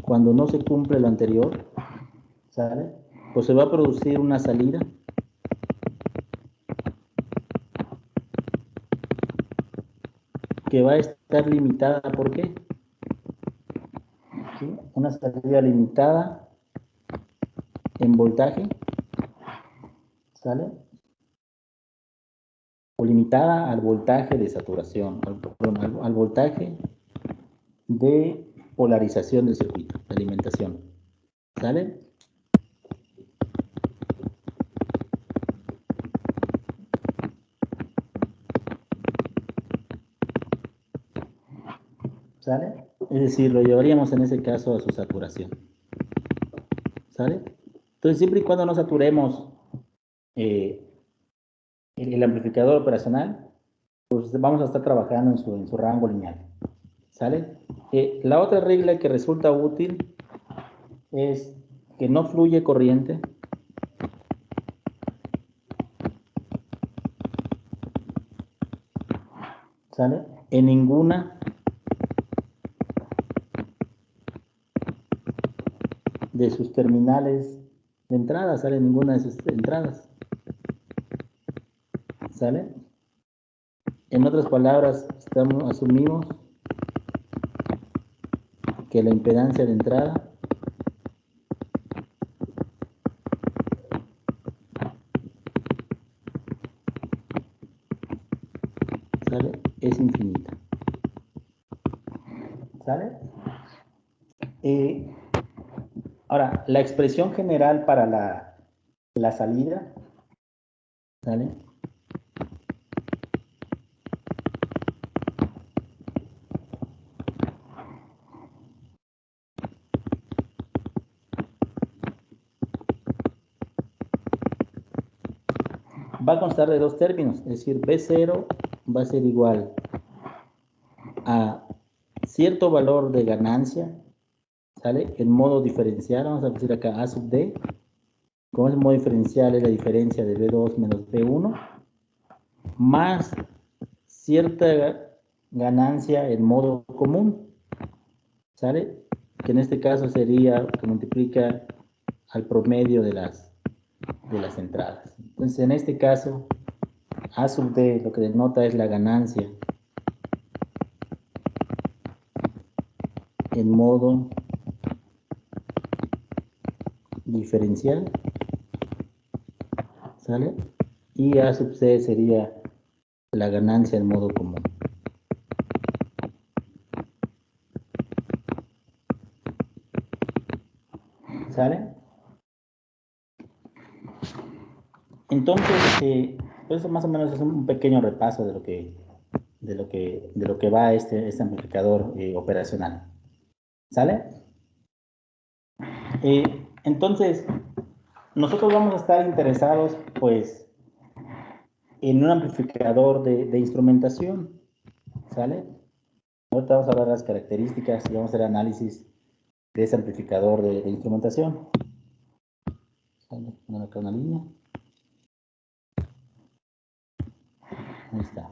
cuando no se cumple lo anterior, ¿sale?, pues se va a producir una salida que va a estar limitada. ¿Por qué? ¿Sí? Una salida limitada en voltaje, ¿sale?, o limitada al voltaje de saturación, al voltaje de polarización del circuito, de alimentación. ¿Sale? ¿Sale? Es decir, lo llevaríamos en ese caso a su saturación. ¿Sale? Entonces, siempre y cuando no saturemos el amplificador operacional, pues vamos a estar trabajando en su rango lineal. ¿Sale? La otra regla que resulta útil es que no fluye corriente ¿sale? En ninguna de sus terminales de entrada, ¿sale? Ninguna de sus entradas. ¿Sale? En otras palabras, asumimos que la impedancia de entrada ¿sale? Es infinita. ¿Sale? Ahora, la expresión general para la salida, ¿sale? Va a constar de dos términos, es decir, B0 va a ser igual a cierto valor de ganancia, ¿sale? En modo diferencial, vamos a decir acá A sub D, como es modo diferencial es la diferencia de B2 menos B1, más cierta ganancia en modo común, ¿sale? Que en este caso sería que multiplica al promedio de las entradas. Entonces, en este caso, A sub D lo que denota es la ganancia en modo diferencial, ¿sale? Y A sub C sería la ganancia en modo común. ¿Sale? Entonces, eso más o menos es un pequeño repaso de lo que va este amplificador operacional. ¿Sale? Entonces, nosotros vamos a estar interesados, pues, en un amplificador de instrumentación. ¿Sale? Ahorita vamos a hablar de las características y vamos a hacer análisis de ese amplificador de instrumentación. ¿Sale? Pongo acá una línea. Ahí está.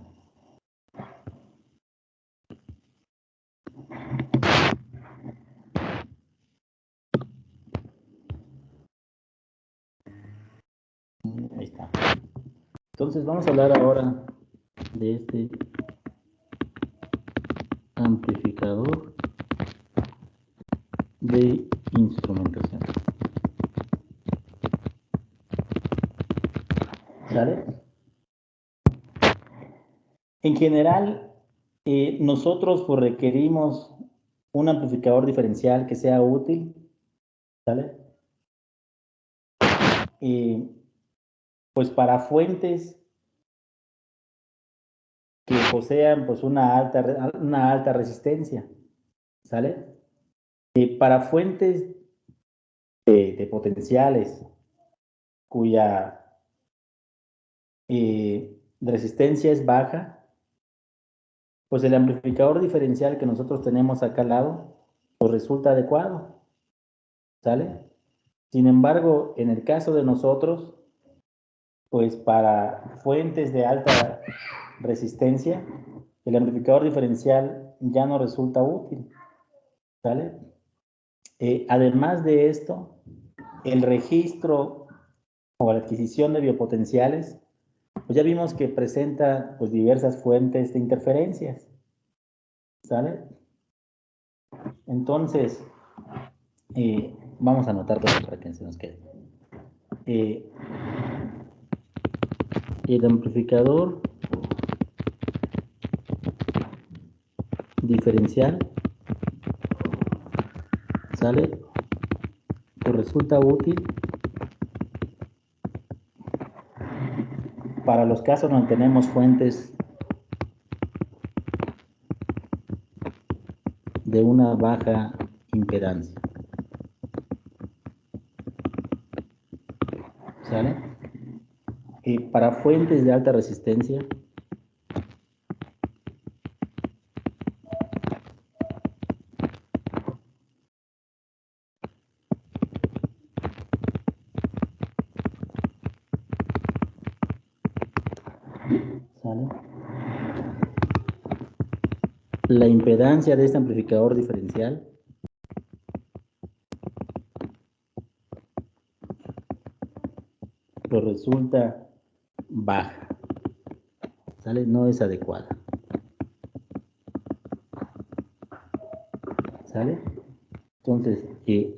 Ahí está. Entonces vamos a hablar ahora de este amplificador de instrumentación. ¿Sale? En general, nosotros pues, requerimos un amplificador diferencial que sea útil, ¿sale? Pues para fuentes que posean pues una alta resistencia, ¿sale? Para fuentes de potenciales cuya resistencia es baja, pues el amplificador diferencial que nosotros tenemos acá al lado, pues resulta adecuado, ¿sale? Sin embargo, en el caso de nosotros, pues para fuentes de alta resistencia, el amplificador diferencial ya no resulta útil, ¿sale? Además de esto, el registro o la adquisición de biopotenciales, pues ya vimos que presenta pues, diversas fuentes de interferencias, ¿sale? Entonces, vamos a anotar todo para que se nos quede. El amplificador diferencial, ¿sale? Pues resulta útil para los casos donde tenemos fuentes de una baja impedancia. ¿Sale? Para fuentes de alta resistencia, ¿sale? La impedancia de este amplificador diferencial pues resulta baja, ¿sale? No es adecuada, ¿sale? Entonces,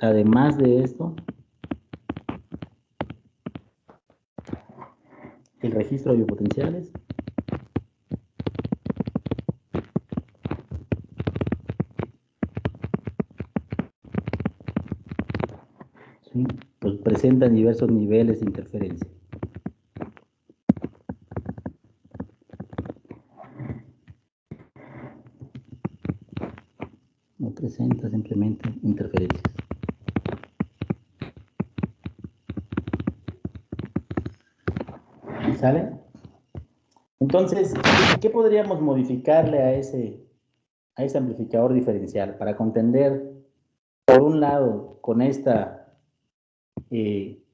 además de esto, el registro de biopotenciales ¿sí? Pues presentan diversos niveles de interferencia. No presenta simplemente interferencias. ¿Sale? Entonces, ¿qué podríamos modificarle a ese amplificador diferencial para contender, por un lado, con esta, que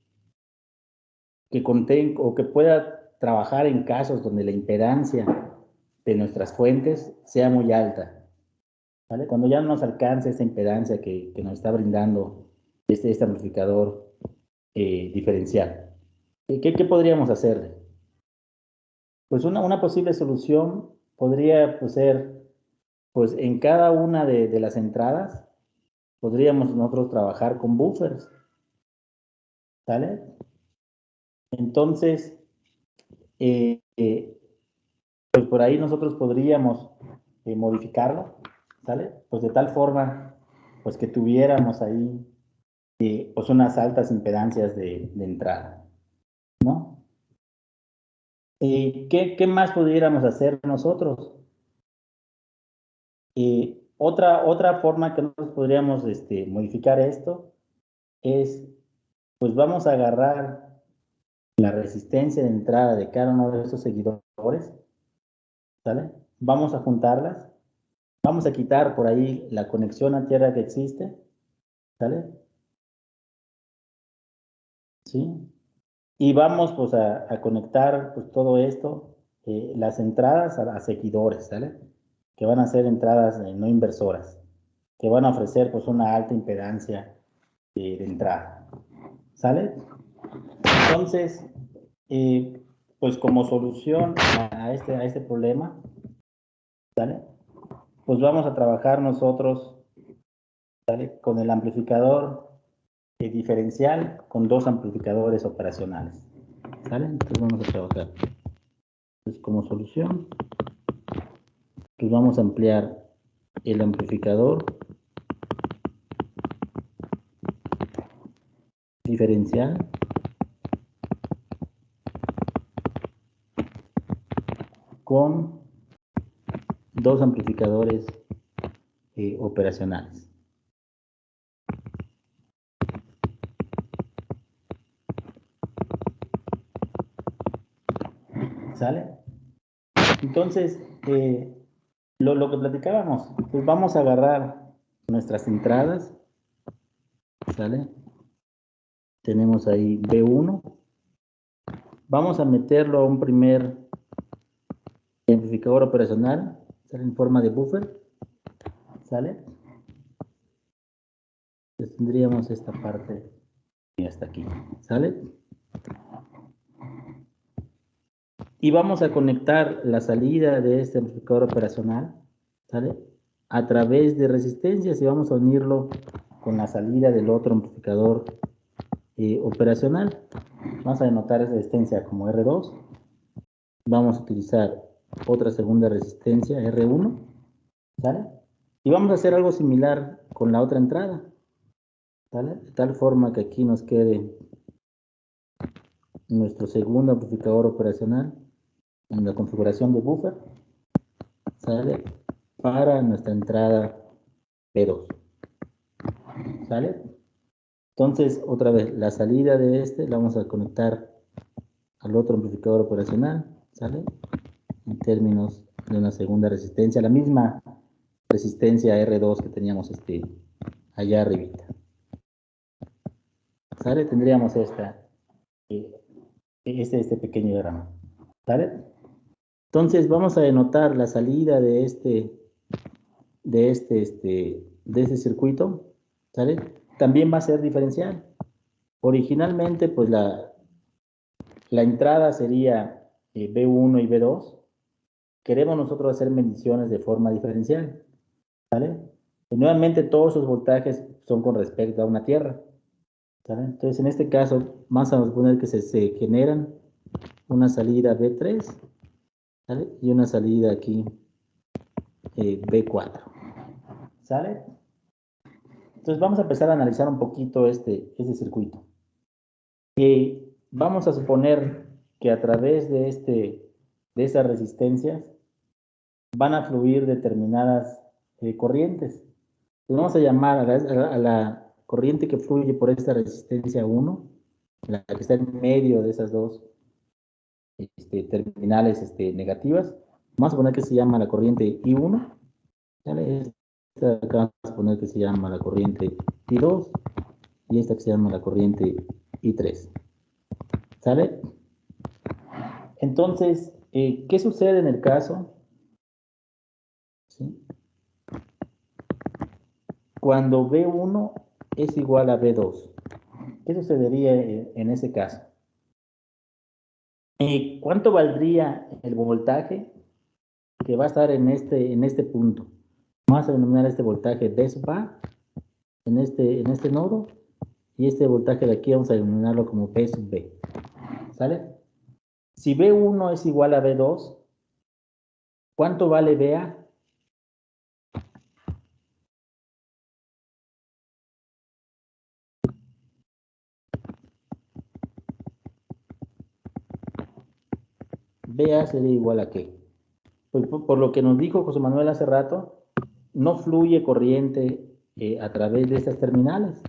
contenga o que pueda trabajar en casos donde la impedancia de nuestras fuentes sea muy alta, ¿vale? Cuando ya no nos alcance esa impedancia que nos está brindando este amplificador diferencial. ¿Qué podríamos hacerle? Pues una posible solución podría pues, ser, pues en cada una de las entradas, podríamos nosotros trabajar con buffers, ¿sale? Entonces, pues por ahí nosotros podríamos modificarlo, ¿sale? Pues de tal forma, pues que tuviéramos ahí, pues unas altas impedancias de entrada, ¿no? ¿Qué más pudiéramos hacer nosotros? Otra forma que nosotros podríamos modificar esto es, pues vamos a agarrar la resistencia de entrada de cada uno de estos seguidores, ¿sale? Vamos a juntarlas, vamos a quitar por ahí la conexión a tierra que existe, ¿sale? ¿Sí? Y vamos pues a conectar pues todo esto, las entradas a seguidores, ¿sale? Que van a ser entradas no inversoras, que van a ofrecer pues una alta impedancia de entrada, ¿sale? Entonces, pues como solución a este problema, ¿sale? Pues vamos a trabajar nosotros, ¿sale? Con el amplificador diferencial con dos amplificadores operacionales, ¿sale? Entonces vamos a trabajar. Entonces como solución, pues vamos a ampliar el amplificador diferencial con dos amplificadores operacionales. ¿Sale? Entonces, lo que platicábamos, pues vamos a agarrar nuestras entradas, ¿sale? Tenemos ahí B1. Vamos a meterlo a un primer amplificador operacional, ¿sale? En forma de buffer, ¿sale? Entonces tendríamos esta parte y hasta aquí, ¿sale? Y vamos a conectar la salida de este amplificador operacional, ¿sale? A través de resistencias y vamos a unirlo con la salida del otro amplificador operacional. Vamos a denotar esa resistencia como R2. Vamos a utilizar otra segunda resistencia, R1, ¿sale? Y vamos a hacer algo similar con la otra entrada, ¿sale? De tal forma que aquí nos quede nuestro segundo amplificador operacional en la configuración de buffer, ¿sale? Para nuestra entrada P2, ¿sale? Entonces, otra vez, la salida de la vamos a conectar al otro amplificador operacional, ¿sale? En términos de una segunda resistencia, la misma resistencia R2 que teníamos allá arribita, ¿sale? Tendríamos este pequeño diagrama, ¿sale? Entonces vamos a denotar la salida de este circuito, ¿sale? También va a ser diferencial. Originalmente, pues la entrada sería B1 y B2. Queremos nosotros hacer mediciones de forma diferencial, ¿vale? Y nuevamente todos esos voltajes son con respecto a una tierra, ¿vale? Entonces, en este caso, vamos a suponer que se generan una salida B3, ¿vale? Y una salida aquí B4, ¿sale? Entonces, vamos a empezar a analizar un poquito este circuito. Y vamos a suponer que a través de esas resistencias van a fluir determinadas corrientes. Vamos a llamar a la corriente que fluye por esta resistencia 1, la que está en medio de esas dos terminales negativas. Vamos a poner que se llama la corriente I1. ¿Sale? Esta acá vamos a poner que se llama la corriente I2 y esta que se llama la corriente I3. ¿Sale? Entonces, ¿qué sucede en el caso? ¿Sí? Cuando B1 es igual a B2. ¿Qué sucedería en ese caso? ¿Cuánto valdría el voltaje que va a estar en este punto? Vamos a denominar este voltaje B sub A en este nodo, y este voltaje de aquí vamos a denominarlo como B sub B. ¿Sale? Si B1 es igual a B2, ¿cuánto vale BA? BA sería igual a ¿qué? Pues por lo que nos dijo José Manuel hace rato, no fluye corriente a través de estas terminales.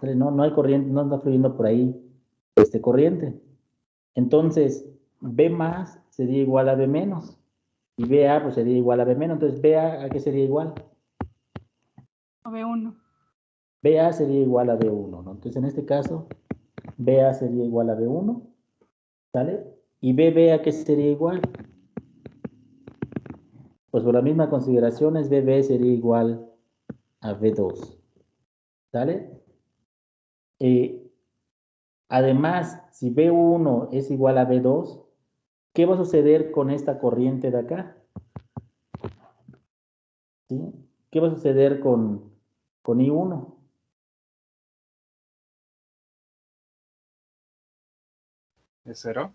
No hay corriente, no está fluyendo por ahí corriente. Entonces, B más sería igual a B menos. Y BA pues sería igual a B menos. Entonces, BA, ¿a qué sería igual? A B1. BA sería igual a B1, ¿no? Entonces, en este caso, BA sería igual a B1, ¿sale? ¿Y BB a qué sería igual? Pues por la misma consideración, BB sería igual a B2, ¿sale? Además, si B1 es igual a B2, ¿qué va a suceder con esta corriente de acá? ¿Sí? ¿Qué va a suceder con I1? ¿Es cero?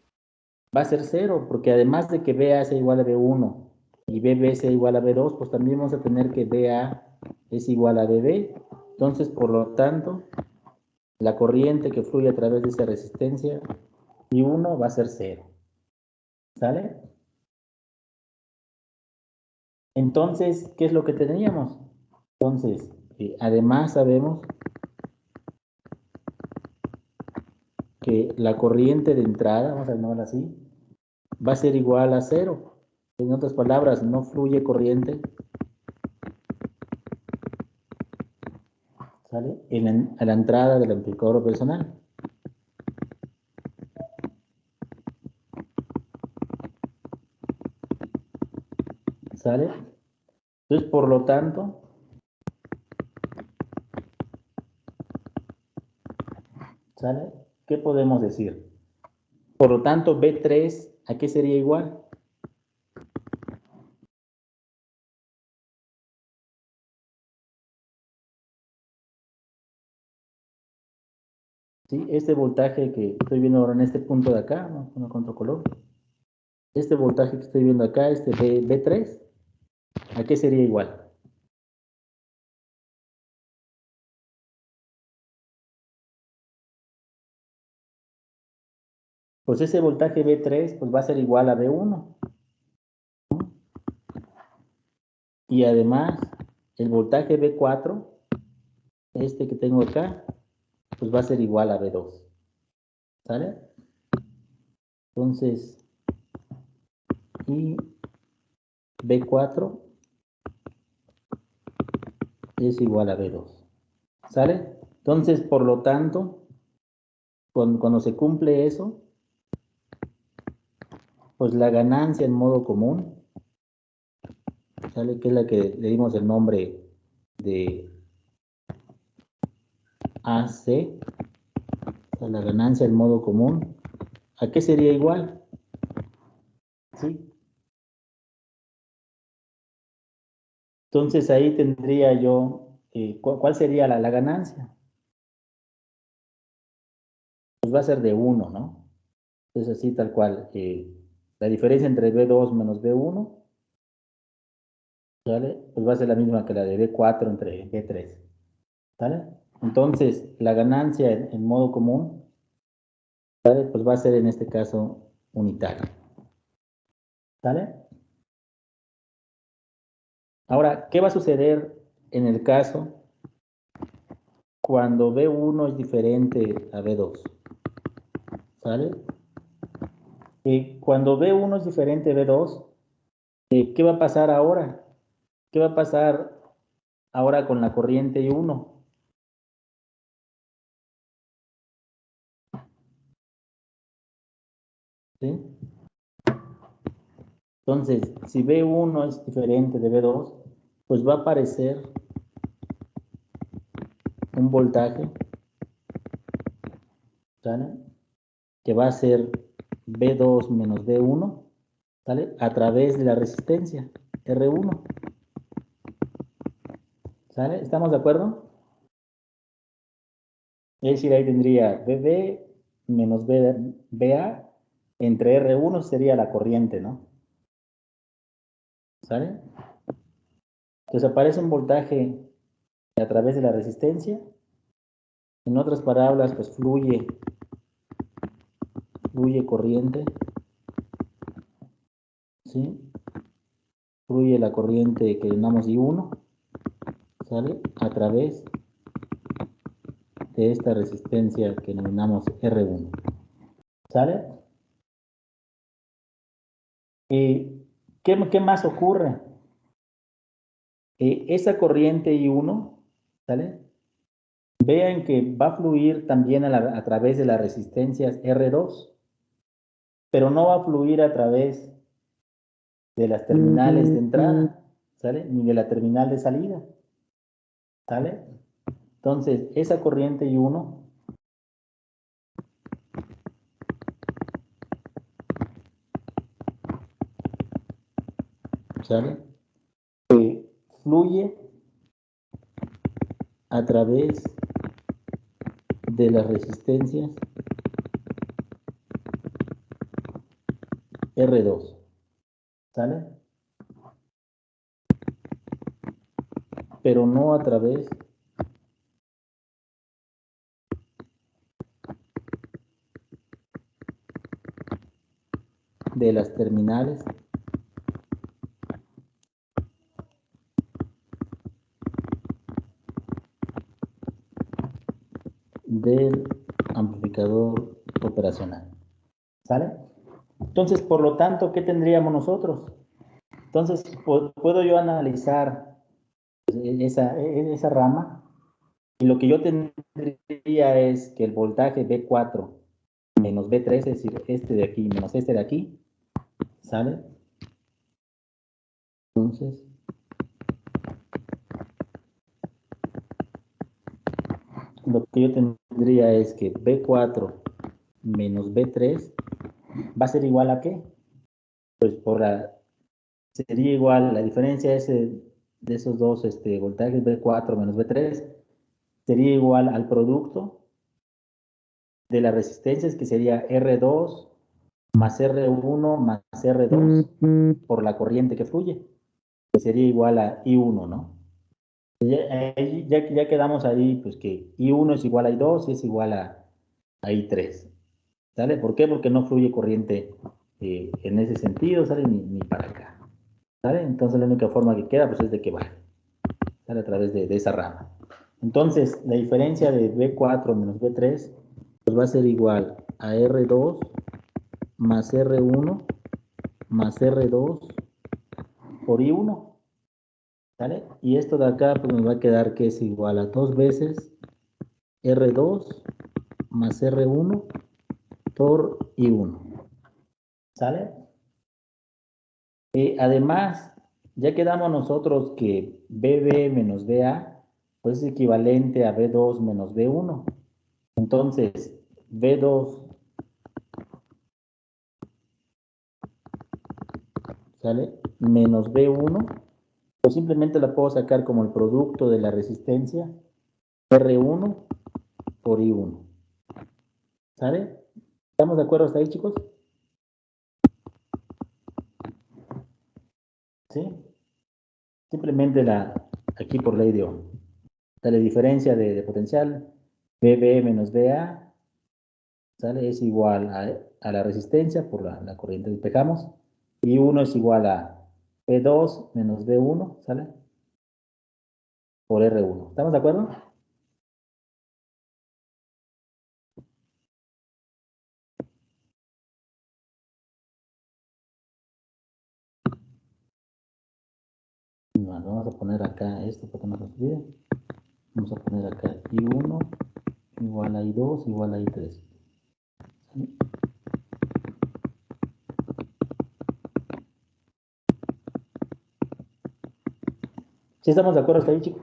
Va a ser 0, porque además de que BA sea igual a B1 y BB sea igual a B2, pues también vamos a tener que BA es igual a BB. Entonces, por lo tanto, la corriente que fluye a través de esa resistencia I1 va a ser 0. ¿Sale? Entonces, ¿qué es lo que teníamos? Entonces, además sabemos que la corriente de entrada, vamos a llamarla así, va a ser igual a 0. En otras palabras, no fluye corriente, ¿sale? A la entrada del amplificador operacional. ¿Sale? Entonces, por lo tanto, ¿sale? ¿Qué podemos decir? Por lo tanto, B3, ¿a qué sería igual? ¿Sí? Este voltaje que estoy viendo ahora en este punto de acá, vamos a poner con otro color. Este voltaje que estoy viendo acá, B3, ¿a qué sería igual? Pues ese voltaje B3 pues va a ser igual a B1. Y además, el voltaje B4, este que tengo acá, pues va a ser igual a B2. ¿Sale? Entonces, y B4 es igual a B2. ¿Sale? Entonces, por lo tanto, cuando se cumple eso, pues la ganancia en modo común, ¿sale? Que es la que le dimos el nombre de AC, o sea, la ganancia en modo común, ¿A qué sería igual? ¿Sí? Entonces ahí tendría yo, ¿cuál sería la ganancia? Pues va a ser de 1, ¿no? Entonces así tal cual, la diferencia entre B2 menos B1, ¿vale? Pues va a ser la misma que la de B4 entre B3, ¿vale? Entonces la ganancia en modo común, ¿vale? Pues va a ser en este caso unitaria, ¿vale? Ahora, ¿qué va a suceder en el caso cuando B1 es diferente a B2? ¿Sale? Cuando B1 es diferente a B2, ¿qué va a pasar ahora? ¿Qué va a pasar ahora con la corriente I1? ¿Sí? Entonces, si B1 es diferente de B2, pues va a aparecer un voltaje, ¿sale? Que va a ser B2 menos B1, ¿sale? A través de la resistencia, R1, ¿sale? ¿Estamos de acuerdo? Es decir, ahí tendría BB menos BA entre R1 sería la corriente, ¿no? ¿Sale? Entonces aparece un voltaje a través de la resistencia. En otras palabras, pues fluye corriente, ¿sí? Fluye la corriente que llamamos I1, ¿sale? A través de esta resistencia que denominamos R1, ¿sale? ¿Y qué más ocurre? Esa corriente I1, ¿sale? Vean que va a fluir también a través de las resistencias R2, pero no va a fluir a través de las terminales de entrada, ¿sale? Ni de la terminal de salida, ¿sale? Entonces, esa corriente I1, ¿sale? Fluye a través de las resistencias R2, ¿sale? Pero no a través de las terminales del amplificador operacional, ¿sale? Entonces, por lo tanto, ¿qué tendríamos nosotros? Entonces, puedo yo analizar esa rama, y lo que yo tendría es que el voltaje B4 menos B3, es decir, este de aquí menos este de aquí, ¿sale? Entonces, lo que yo tendría es que B4 menos B3 va a ser igual a ¿qué? Pues sería igual, la diferencia de esos dos voltajes B4 menos B3 sería igual al producto de las resistencias, que sería R2 más R1 más R2 por la corriente que fluye, que sería igual a I1, ¿no? Ya quedamos ahí, pues que I1 es igual a I2 y es igual a I3, ¿sale? ¿Por qué? Porque no fluye corriente en ese sentido, ¿sale? Ni para acá, ¿sale? Entonces la única forma que queda, pues es de que baje, ¿sale? A través de esa rama. Entonces, la diferencia de B4 menos B3, pues va a ser igual a R2 más R1 más R2 por I1, ¿sale? Y esto de acá, pues nos va a quedar que es igual a 2 veces R2 más R1 por I1, ¿sale? Además, ya quedamos nosotros que BB menos BA, pues es equivalente a B2 menos B1. Entonces, B2 ¿sale? Menos B1, pues simplemente la puedo sacar como el producto de la resistencia R1 por I1, ¿sale? ¿Estamos de acuerdo hasta ahí, chicos? ¿Sí? Simplemente aquí por ley de Ohm. ¿Sale? Diferencia de potencial, BB menos BA, ¿sale? Es igual a la resistencia por la corriente. Despejamos. Y 1 es igual a P2 menos B1, ¿sale? Por R1. ¿Estamos de acuerdo? Vamos a poner acá esto para que no se olvide. Vamos a poner acá I1 igual a I2 igual a I3. ¿Sí? ¿Sí estamos de acuerdo hasta ahí, chicos?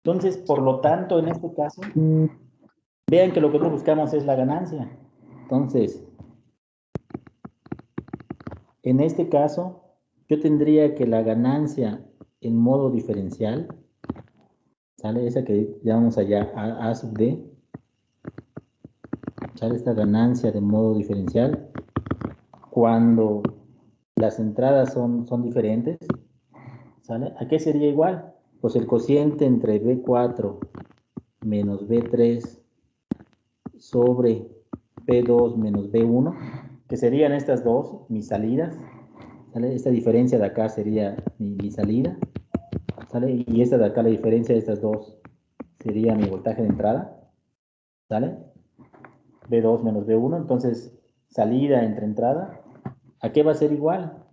Entonces, por lo tanto, en este caso, vean que lo que nosotros buscamos es la ganancia. Entonces, en este caso, yo tendría que la ganancia en modo diferencial, ¿sale? Esa que llamamos allá A sub D, ¿sale? Esta ganancia de modo diferencial, cuando las entradas son diferentes, ¿sale? ¿A qué sería igual? Pues el cociente entre B4 menos B3 sobre P2 menos B1, que serían estas dos, mis salidas, ¿sale? Esta diferencia de acá sería mi salida, ¿sale? Y esta de acá, la diferencia de estas dos, sería mi voltaje de entrada, ¿sale? B2 menos B1, entonces salida entre entrada, ¿a qué va a ser igual?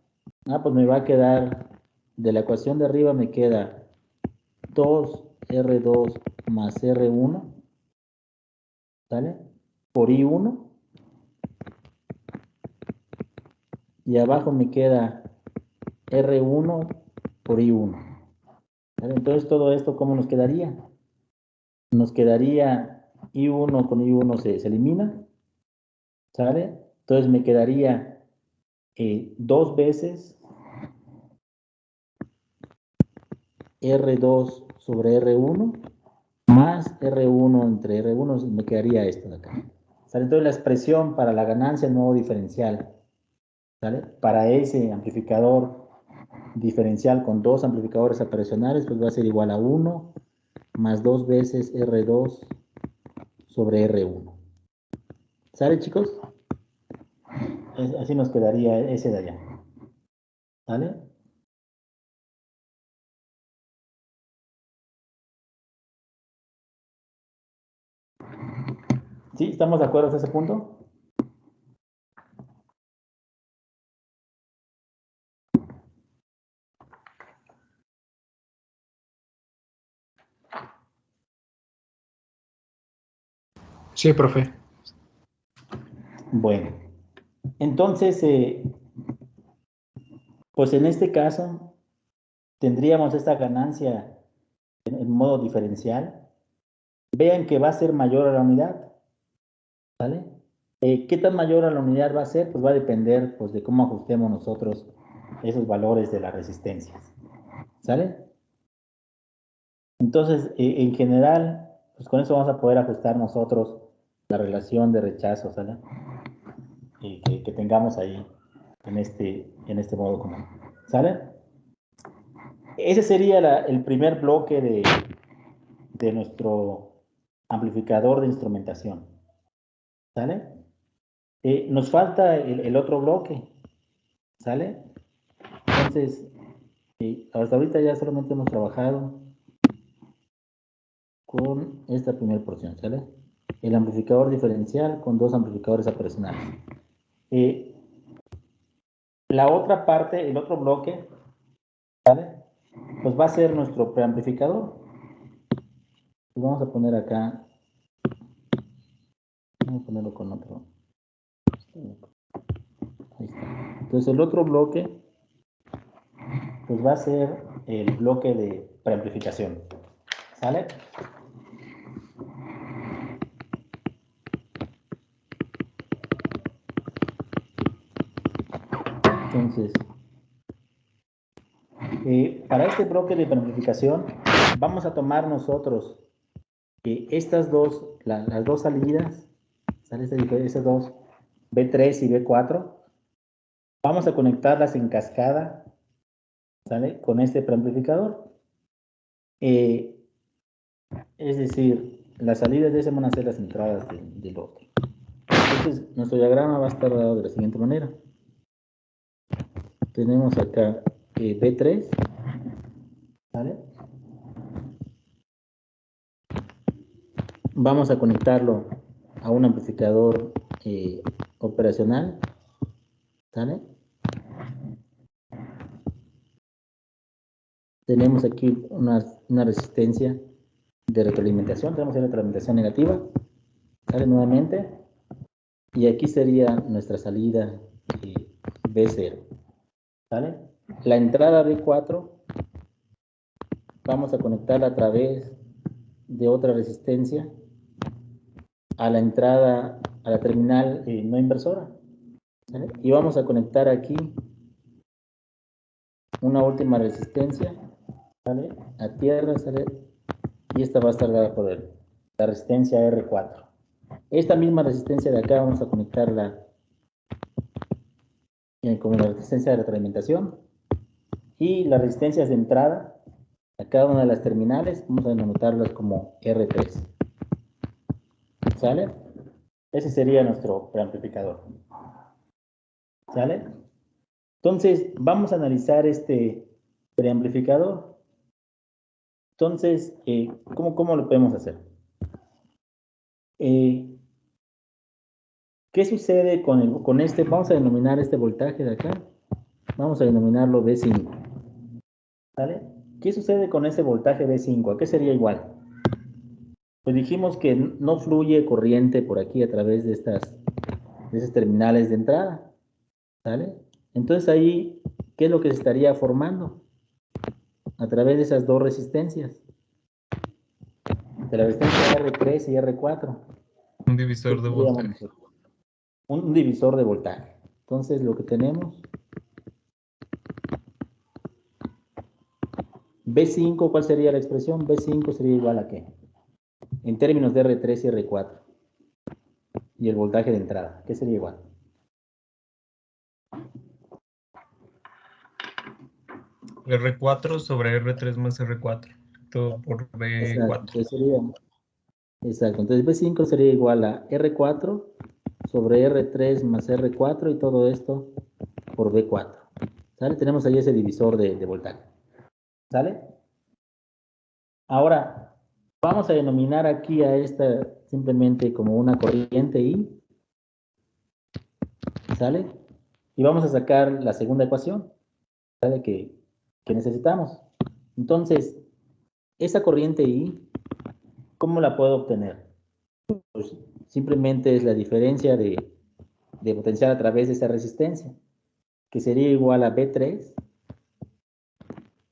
Ah, pues me va a quedar, de la ecuación de arriba me queda 2R2 más R1, ¿sale? Por I1, y abajo me queda R1 por I1. ¿Vale? Entonces todo esto, ¿cómo nos quedaría? Nos quedaría I1 con I1 se elimina, ¿sale? Entonces me quedaría 2 veces R2 sobre R1 más R1 entre R1, me quedaría esto de acá. ¿Sale? Entonces la expresión para la ganancia en modo diferencial, ¿sale? Para ese amplificador diferencial con dos amplificadores operacionales, pues va a ser igual a 1 más 2 veces R2 sobre R1. ¿Sale, chicos? Así nos quedaría ese de allá. ¿Sale? ¿Sí? ¿Estamos de acuerdo hasta ese punto? Sí, profe. Bueno, entonces, pues en este caso, tendríamos esta ganancia en modo diferencial. Vean que va a ser mayor a la unidad, ¿vale? ¿Qué tan mayor a la unidad va a ser? Pues va a depender pues, de cómo ajustemos nosotros esos valores de las resistencias, ¿sale? Entonces, en general, pues con eso vamos a poder ajustar nosotros la relación de rechazo, ¿sale? Que tengamos ahí en este modo común, ¿sale? Ese sería el primer bloque de nuestro amplificador de instrumentación, ¿sale? Nos falta el otro bloque, ¿sale? Entonces, hasta ahorita ya solamente hemos trabajado con esta primera porción, ¿sale? El amplificador diferencial con dos amplificadores operacionales. La otra parte, el otro bloque, ¿sale? Pues va a ser nuestro preamplificador. Pues vamos a poner acá, vamos a ponerlo con otro. Ahí está. Entonces el otro bloque, pues va a ser el bloque de preamplificación, ¿sale? Entonces, para este bloque de amplificación, vamos a tomar nosotros estas dos, las dos salidas, ¿sale? Estas dos, B3 y B4, vamos a conectarlas en cascada, ¿sale? Con este preamplificador. Es decir, las salidas de ese van a ser las entradas del otro. Entonces, nuestro diagrama va a estar dado de la siguiente manera. Tenemos acá B3, ¿vale? Vamos a conectarlo a un amplificador operacional, ¿vale? Tenemos aquí una resistencia de retroalimentación, tenemos una retroalimentación negativa, ¿sale? Nuevamente, y aquí sería nuestra salida B0, ¿vale? La entrada B4 vamos a conectarla a través de otra resistencia a la entrada, a la terminal no inversora, ¿vale? Y vamos a conectar aquí una última resistencia, ¿vale? A tierra, ¿sale? Y esta va a estar dada por la resistencia R4. Esta misma resistencia de acá vamos a conectarla como la resistencia de retroalimentación, y las resistencias de entrada a cada una de las terminales vamos a denominarlas como R3. ¿Sale? Ese sería nuestro preamplificador. ¿Sale? Entonces, vamos a analizar este preamplificador. Entonces, ¿cómo lo podemos hacer? ¿Qué sucede con este? Vamos a denominar este voltaje de acá. Vamos a denominarlo B5. ¿Sale? ¿Qué sucede con ese voltaje B5? ¿A qué sería igual? Pues dijimos que no fluye corriente por aquí a través de esas terminales de entrada. ¿Sale? Entonces ahí, ¿qué es lo que se estaría formando? A través de esas dos resistencias. De la resistencia R3 y R4. Un divisor de voltaje. Un divisor de voltaje. Entonces lo que tenemos, B5, ¿cuál sería la expresión? B5 sería igual a ¿qué? En términos de R3 y R4. Y el voltaje de entrada, ¿qué sería igual? R4 sobre R3 más R4. Todo por B4. Exacto, entonces B5 sería igual a R4 sobre R3 más R4 y todo esto por B4. ¿Sale? Tenemos ahí ese divisor de voltaje. ¿Sale? Ahora, vamos a denominar aquí a esta simplemente como una corriente I. ¿Sale? Y vamos a sacar la segunda ecuación, ¿sale? Que necesitamos. Entonces, esa corriente I, ¿cómo la puedo obtener? Pues simplemente es la diferencia de potencial a través de esa resistencia, que sería igual a B3,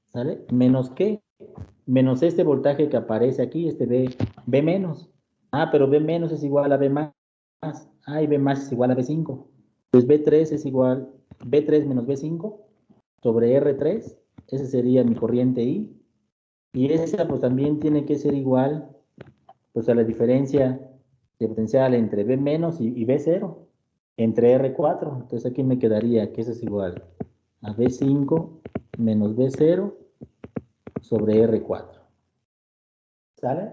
¿sale? Menos ¿qué? Menos este voltaje que aparece aquí, este B menos. Ah, pero B menos es igual a B más. Ah, y B más es igual a B5. Pues B3 es igual, B3 menos B5 sobre R3, ese sería mi corriente I. Y esa pues también tiene que ser igual pues a la diferencia de potencial entre B menos y B0 entre R4. Entonces aquí me quedaría que eso es igual a B5 menos B0 sobre R4. ¿Sale?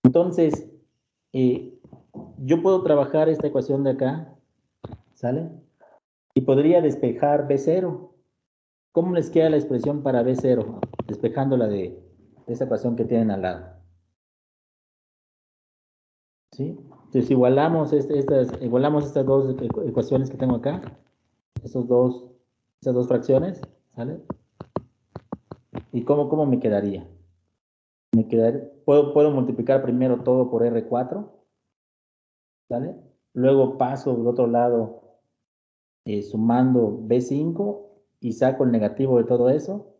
Entonces, yo puedo trabajar esta ecuación de acá, ¿sale? Y podría despejar B0. ¿Cómo les queda la expresión para B0? Despejándola de esa ecuación que tienen al lado. ¿Sí? Entonces igualamos estas dos ecuaciones que tengo acá, esas dos fracciones, ¿sale? ¿Y cómo me quedaría? Puedo multiplicar primero todo por R4, ¿sale? Luego paso del otro lado sumando B5 y saco el negativo de todo eso,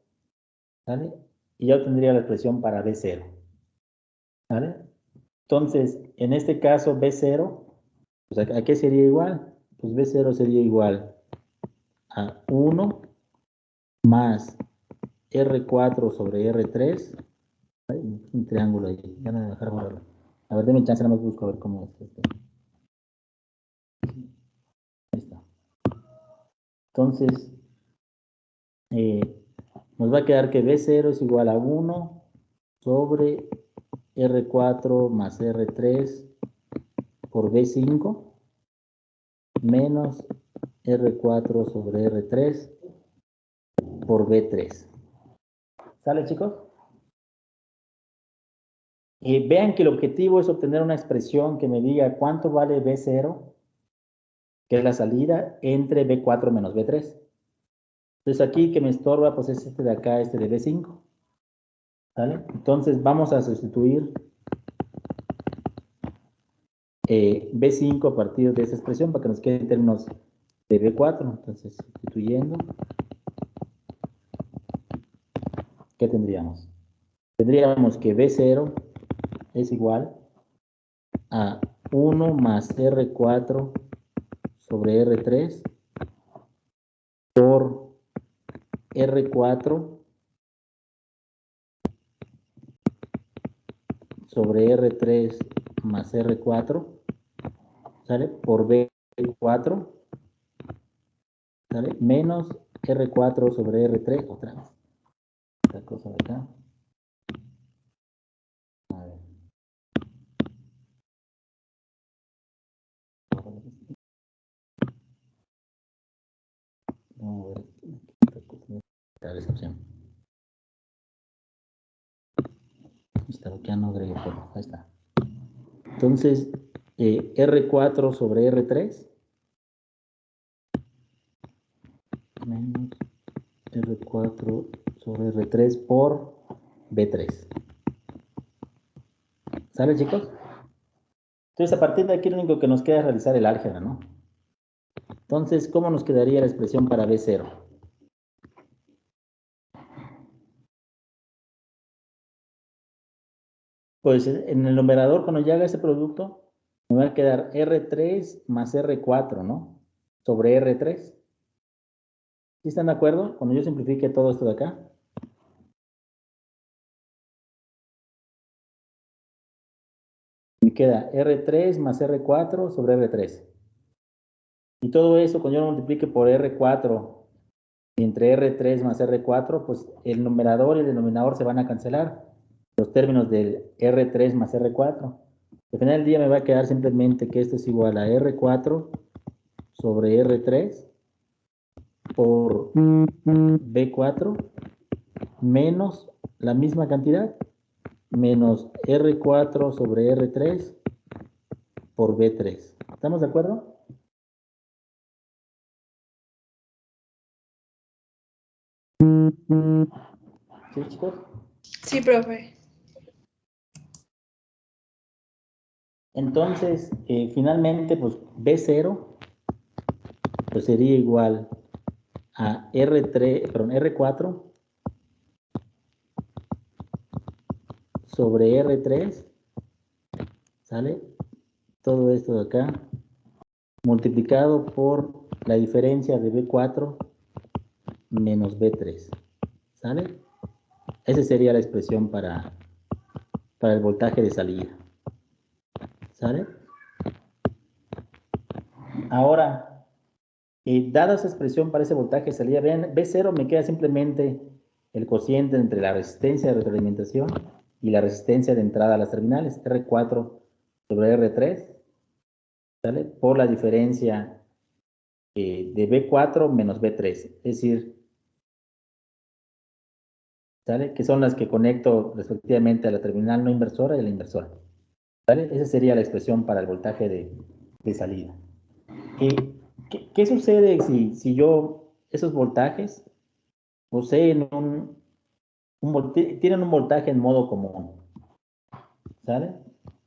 ¿sale? Y ya obtendría la expresión para B0, ¿sale? Entonces, en este caso B0, pues ¿a qué sería igual? Pues B0 sería igual a 1 más R4 sobre R3. Hay un triángulo ahí, ya no me voy a dejar borrarlo. A ver, denme chance, nada más busco a ver cómo es este. Ahí está. Entonces, nos va a quedar que B0 es igual a 1 sobre R4 más R3 por B5 menos R4 sobre R3 por B3. ¿Sale, chicos? Vean que el objetivo es obtener una expresión que me diga cuánto vale B0, que es la salida, entre B4 menos B3. Entonces aquí que me estorba, pues es este de acá, este de B5. ¿Vale? Entonces vamos a sustituir B5 a partir de esa expresión para que nos queden términos de B4. Entonces, sustituyendo, ¿qué tendríamos? Tendríamos que B0 es igual a 1 más R4 sobre R3 por R4 sobre R3 más R4, ¿sale? Por B4, ¿sale? Menos R4 sobre R3, otra vez. Esta cosa de acá. A ver. Vamos a ver esta opción. Está bloqueando, agregue, ahí está. Entonces, R4 sobre R3 menos R4 sobre R3 por B3. ¿Sale, chicos? Entonces, a partir de aquí lo único que nos queda es realizar el álgebra, ¿no? Entonces, ¿cómo nos quedaría la expresión para B0? Pues en el numerador, cuando ya haga ese producto, me va a quedar R3 más R4, ¿no? Sobre R3. ¿Sí están de acuerdo? Cuando yo simplifique todo esto de acá. Me queda R3 más R4 sobre R3. Y todo eso, cuando yo lo multiplique por R4 entre R3 más R4, pues el numerador y el denominador se van a cancelar. Los términos del R3 más R4. Al final del día me va a quedar simplemente que esto es igual a R4 sobre R3 por B4 menos la misma cantidad menos R4 sobre R3 por B3. ¿Estamos de acuerdo? ¿Sí, chicos? Sí, profe. Entonces, finalmente, pues B0 pues sería igual a R4 sobre R3, ¿sale? Todo esto de acá, multiplicado por la diferencia de B4 menos B3, ¿sale? Esa sería la expresión para el voltaje de salida, ¿sale? Ahora, dada esa expresión para ese voltaje de salida, vean, B0 me queda simplemente el cociente entre la resistencia de retroalimentación y la resistencia de entrada a las terminales, R4 sobre R3, ¿sale? Por la diferencia de B4 menos B3, es decir, ¿sale? Que son las que conecto respectivamente a la terminal no inversora y a la inversora, ¿sale? Esa sería la expresión para el voltaje de salida. ¿Qué sucede si yo, esos voltajes, poseen tienen un voltaje en modo común? ¿Sale?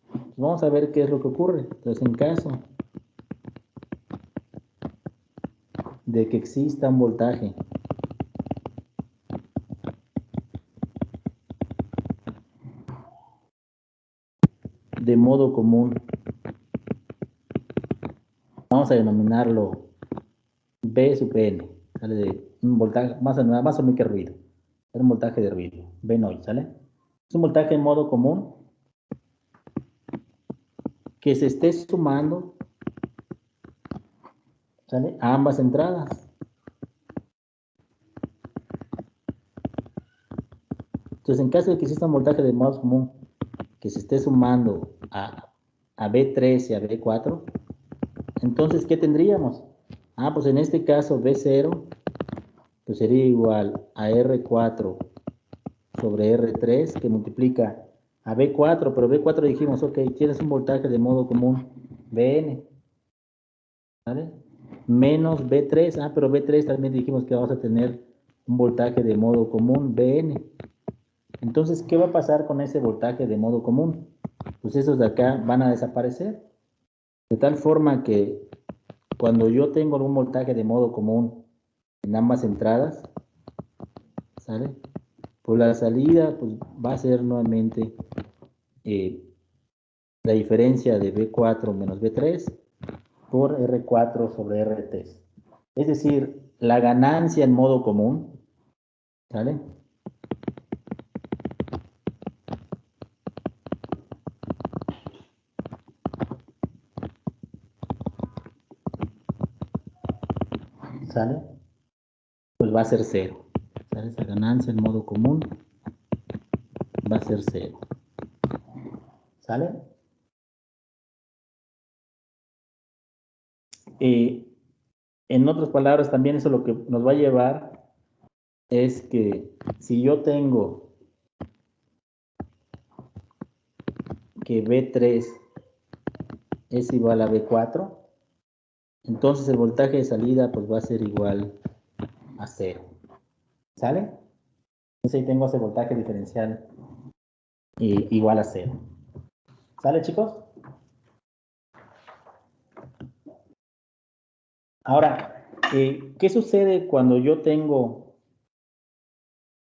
Pues vamos a ver qué es lo que ocurre. Entonces, en caso de que exista un voltaje de modo común, vamos a denominarlo B sub n, ¿sale? De un voltaje, más o menos que ruido. Es un voltaje de ruido, V noise, ¿sale? Es un voltaje en modo común que se esté sumando, ¿sale? A ambas entradas. Entonces, en caso de que exista un voltaje de modo común que se esté sumando a B3 y a B4, entonces, ¿qué tendríamos? Pues en este caso B0 pues sería igual a R4 sobre R3 que multiplica a B4, pero B4 dijimos, ok, tienes un voltaje de modo común Bn, ¿vale? Menos B3, pero B3 también dijimos que vamos a tener un voltaje de modo común Bn. Entonces, ¿qué va a pasar con ese voltaje de modo común? Pues esos de acá van a desaparecer, de tal forma que cuando yo tengo un voltaje de modo común en ambas entradas, ¿sale? Pues la salida pues, va a ser nuevamente la diferencia de B4 menos B3 por R4 sobre R3. Es decir, la ganancia en modo común, ¿sale? ¿Sale? Pues va a ser 0. ¿Sale? Esa ganancia en modo común va a ser 0. ¿Sale? En otras palabras, también eso lo que nos va a llevar es que si yo tengo que B3 es igual a B4, entonces el voltaje de salida pues va a ser igual a 0. ¿Sale? Entonces ahí tengo ese voltaje diferencial igual a 0. ¿Sale, chicos? Ahora, ¿qué sucede cuando yo tengo,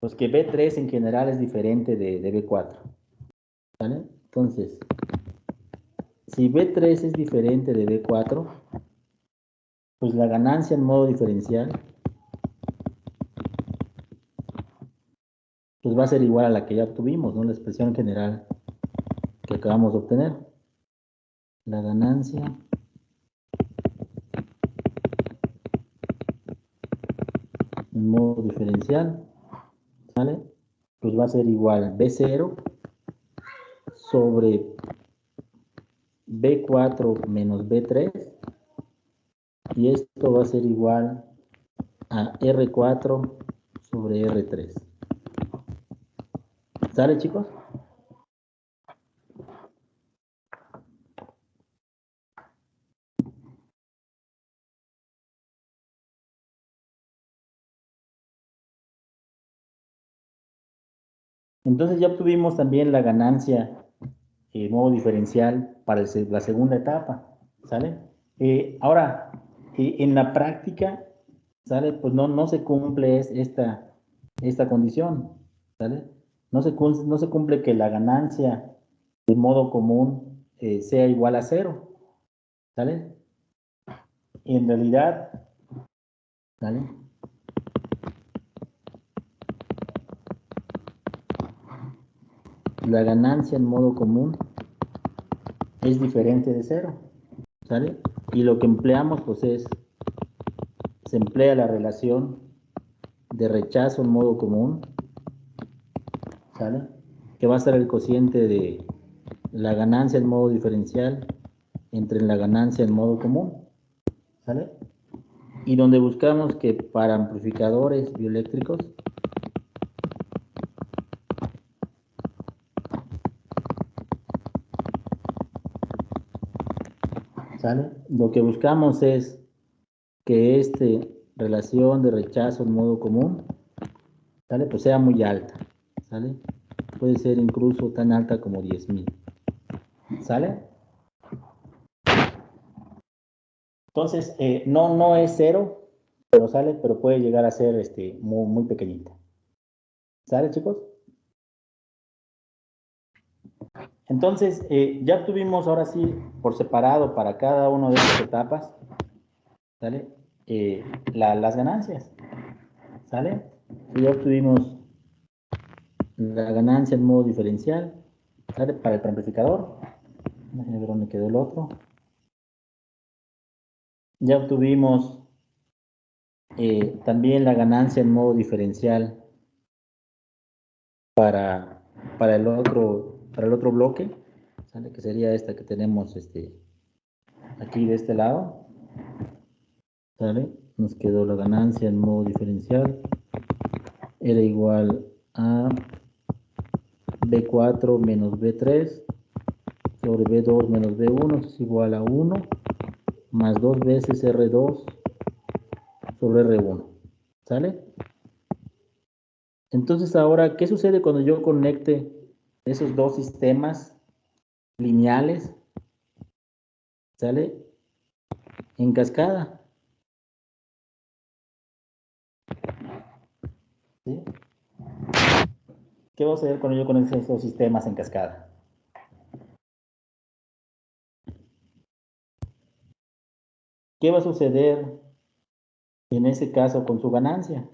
pues que B3 en general es diferente de B4? ¿Sale? Entonces, si B3 es diferente de B4, pues la ganancia en modo diferencial pues va a ser igual a la que ya obtuvimos, ¿no? La expresión general que acabamos de obtener. La ganancia en modo diferencial, ¿sale? Pues va a ser igual B0 sobre B4 menos B3, y esto va a ser igual a R4 sobre R3. ¿Sale, chicos? Entonces ya obtuvimos también la ganancia en modo diferencial para la segunda etapa, ¿sale? Ahora, en la práctica, ¿sale? Pues no se cumple esta condición, ¿sale? No se cumple que la ganancia de modo común sea igual a 0, ¿sale? Y en realidad, ¿sale? La ganancia en modo común es diferente de 0, ¿sale? Y lo que empleamos, pues se emplea la relación de rechazo en modo común, ¿sale? Que va a ser el cociente de la ganancia en modo diferencial entre la ganancia en modo común, ¿sale? Y donde buscamos que para amplificadores bioeléctricos, ¿sale? Lo que buscamos es que esta relación de rechazo en modo común, ¿sale? Pues sea muy alta, ¿sale? Puede ser incluso tan alta como 10.000, ¿sale? Entonces, no es 0, pero sale, pero puede llegar a ser muy, muy pequeñita. ¿Sale, chicos? Entonces, ya tuvimos ahora sí por separado para cada una de estas etapas, ¿sale? las ganancias, ¿sale? Y ya obtuvimos la ganancia en modo diferencial, ¿sale? Para el preamplificador. Déjenme ver dónde quedó el otro. Ya obtuvimos también la ganancia en modo diferencial para el otro bloque, ¿sale? Que sería esta que tenemos aquí de este lado, ¿sale? Nos quedó la ganancia en modo diferencial, era igual a B4 menos B3 sobre B2 menos B1 es igual a 1 más 2 veces R2 sobre R1, ¿sale? Entonces ahora, ¿qué sucede cuando yo conecte esos dos sistemas lineales, ¿sale? En cascada, ¿sí? ¿Qué va a suceder cuando yo conecte esos dos sistemas en cascada? ¿Qué va a suceder en ese caso con su ganancia?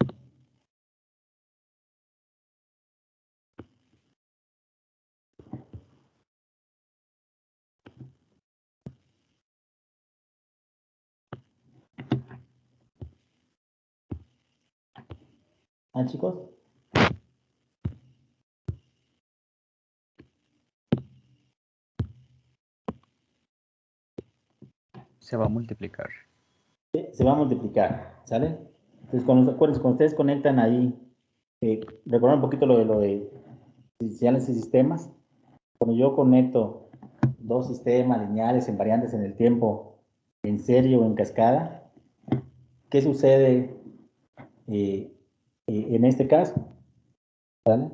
¿Ah, chicos? Se va a multiplicar. Sí, se va a multiplicar, ¿sale? Entonces, cuando ustedes conectan ahí, recuerdan un poquito lo de iniciales y sistemas. Cuando yo conecto dos sistemas lineales en variantes en el tiempo, en serie o en cascada, ¿qué sucede en este caso? ¿Vale?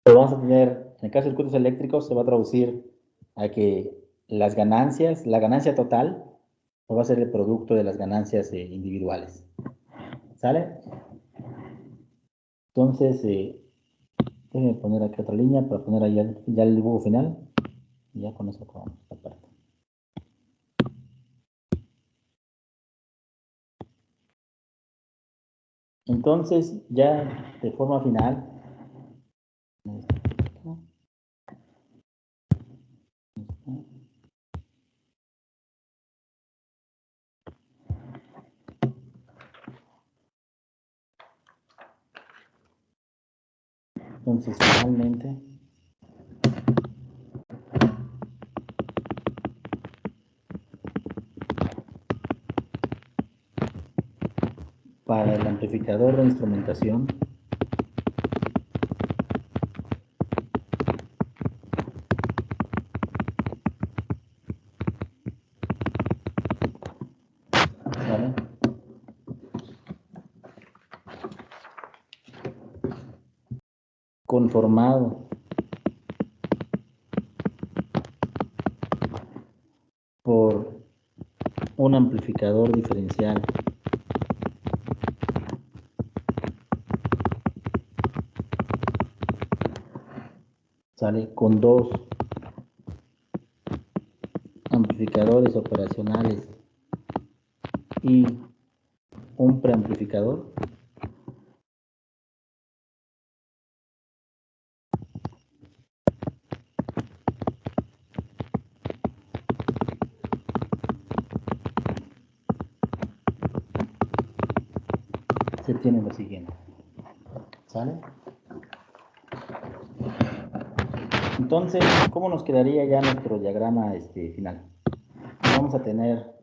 Pero vamos a tener, en el caso de circuitos eléctricos, se va a traducir a que las ganancias, la ganancia total, va a ser el producto de las ganancias individuales. ¿Sale? Entonces, déjenme poner aquí otra línea para poner ahí ya el dibujo final. Y ya con eso acabamos esta parte. Entonces, ya de forma final, entonces finalmente, para el amplificador de instrumentación, ¿vale? Conformado por un amplificador diferencial sale con dos amplificadores operacionales y un preamplificador. Se tiene lo siguiente, ¿sale? Entonces, ¿cómo nos quedaría ya nuestro diagrama final? Vamos a tener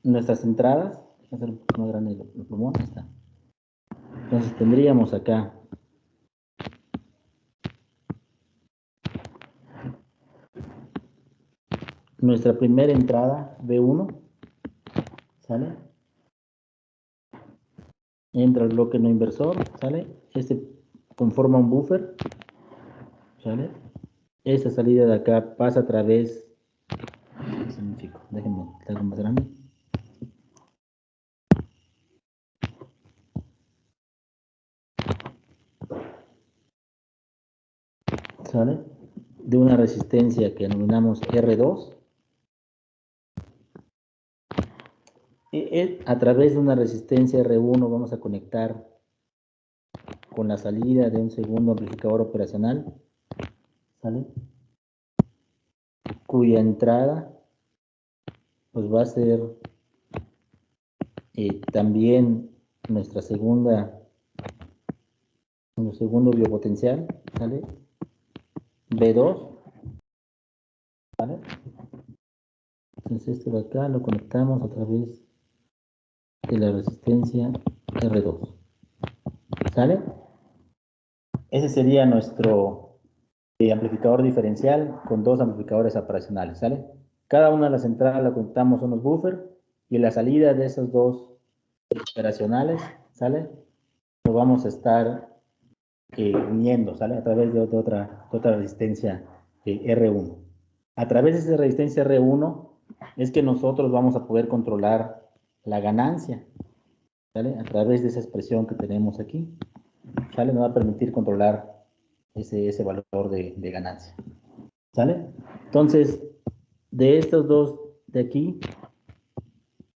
nuestras entradas. Voy a hacer un poco más grande el pulmón. Ahí está. Entonces tendríamos acá nuestra primera entrada B1, ¿sale? Entra el bloque no inversor, ¿sale? Este conforma un buffer, ¿sale? Esta salida de acá pasa a través, ¿qué significa? Déjenme hacerlo más grande. ¿Sale? De una resistencia que denominamos R2, A través de una resistencia R1 vamos a conectar con la salida de un segundo amplificador operacional, ¿sale? Cuya entrada pues va a ser también nuestro segundo biopotencial, ¿sale? B2, ¿vale? Entonces esto de acá lo conectamos a través de la resistencia R2, ¿sale? Ese sería nuestro amplificador diferencial con dos amplificadores operacionales, ¿sale? Cada una de las entradas la conectamos a unos buffers y la salida de esos dos operacionales, ¿sale? Lo vamos a estar uniendo, ¿sale? A través de otra resistencia R1. A través de esa resistencia R1 es que nosotros vamos a poder controlar la ganancia, ¿sale? A través de esa expresión que tenemos aquí, ¿sale? Nos va a permitir controlar ese valor de ganancia, ¿sale? Entonces, de estos dos de aquí,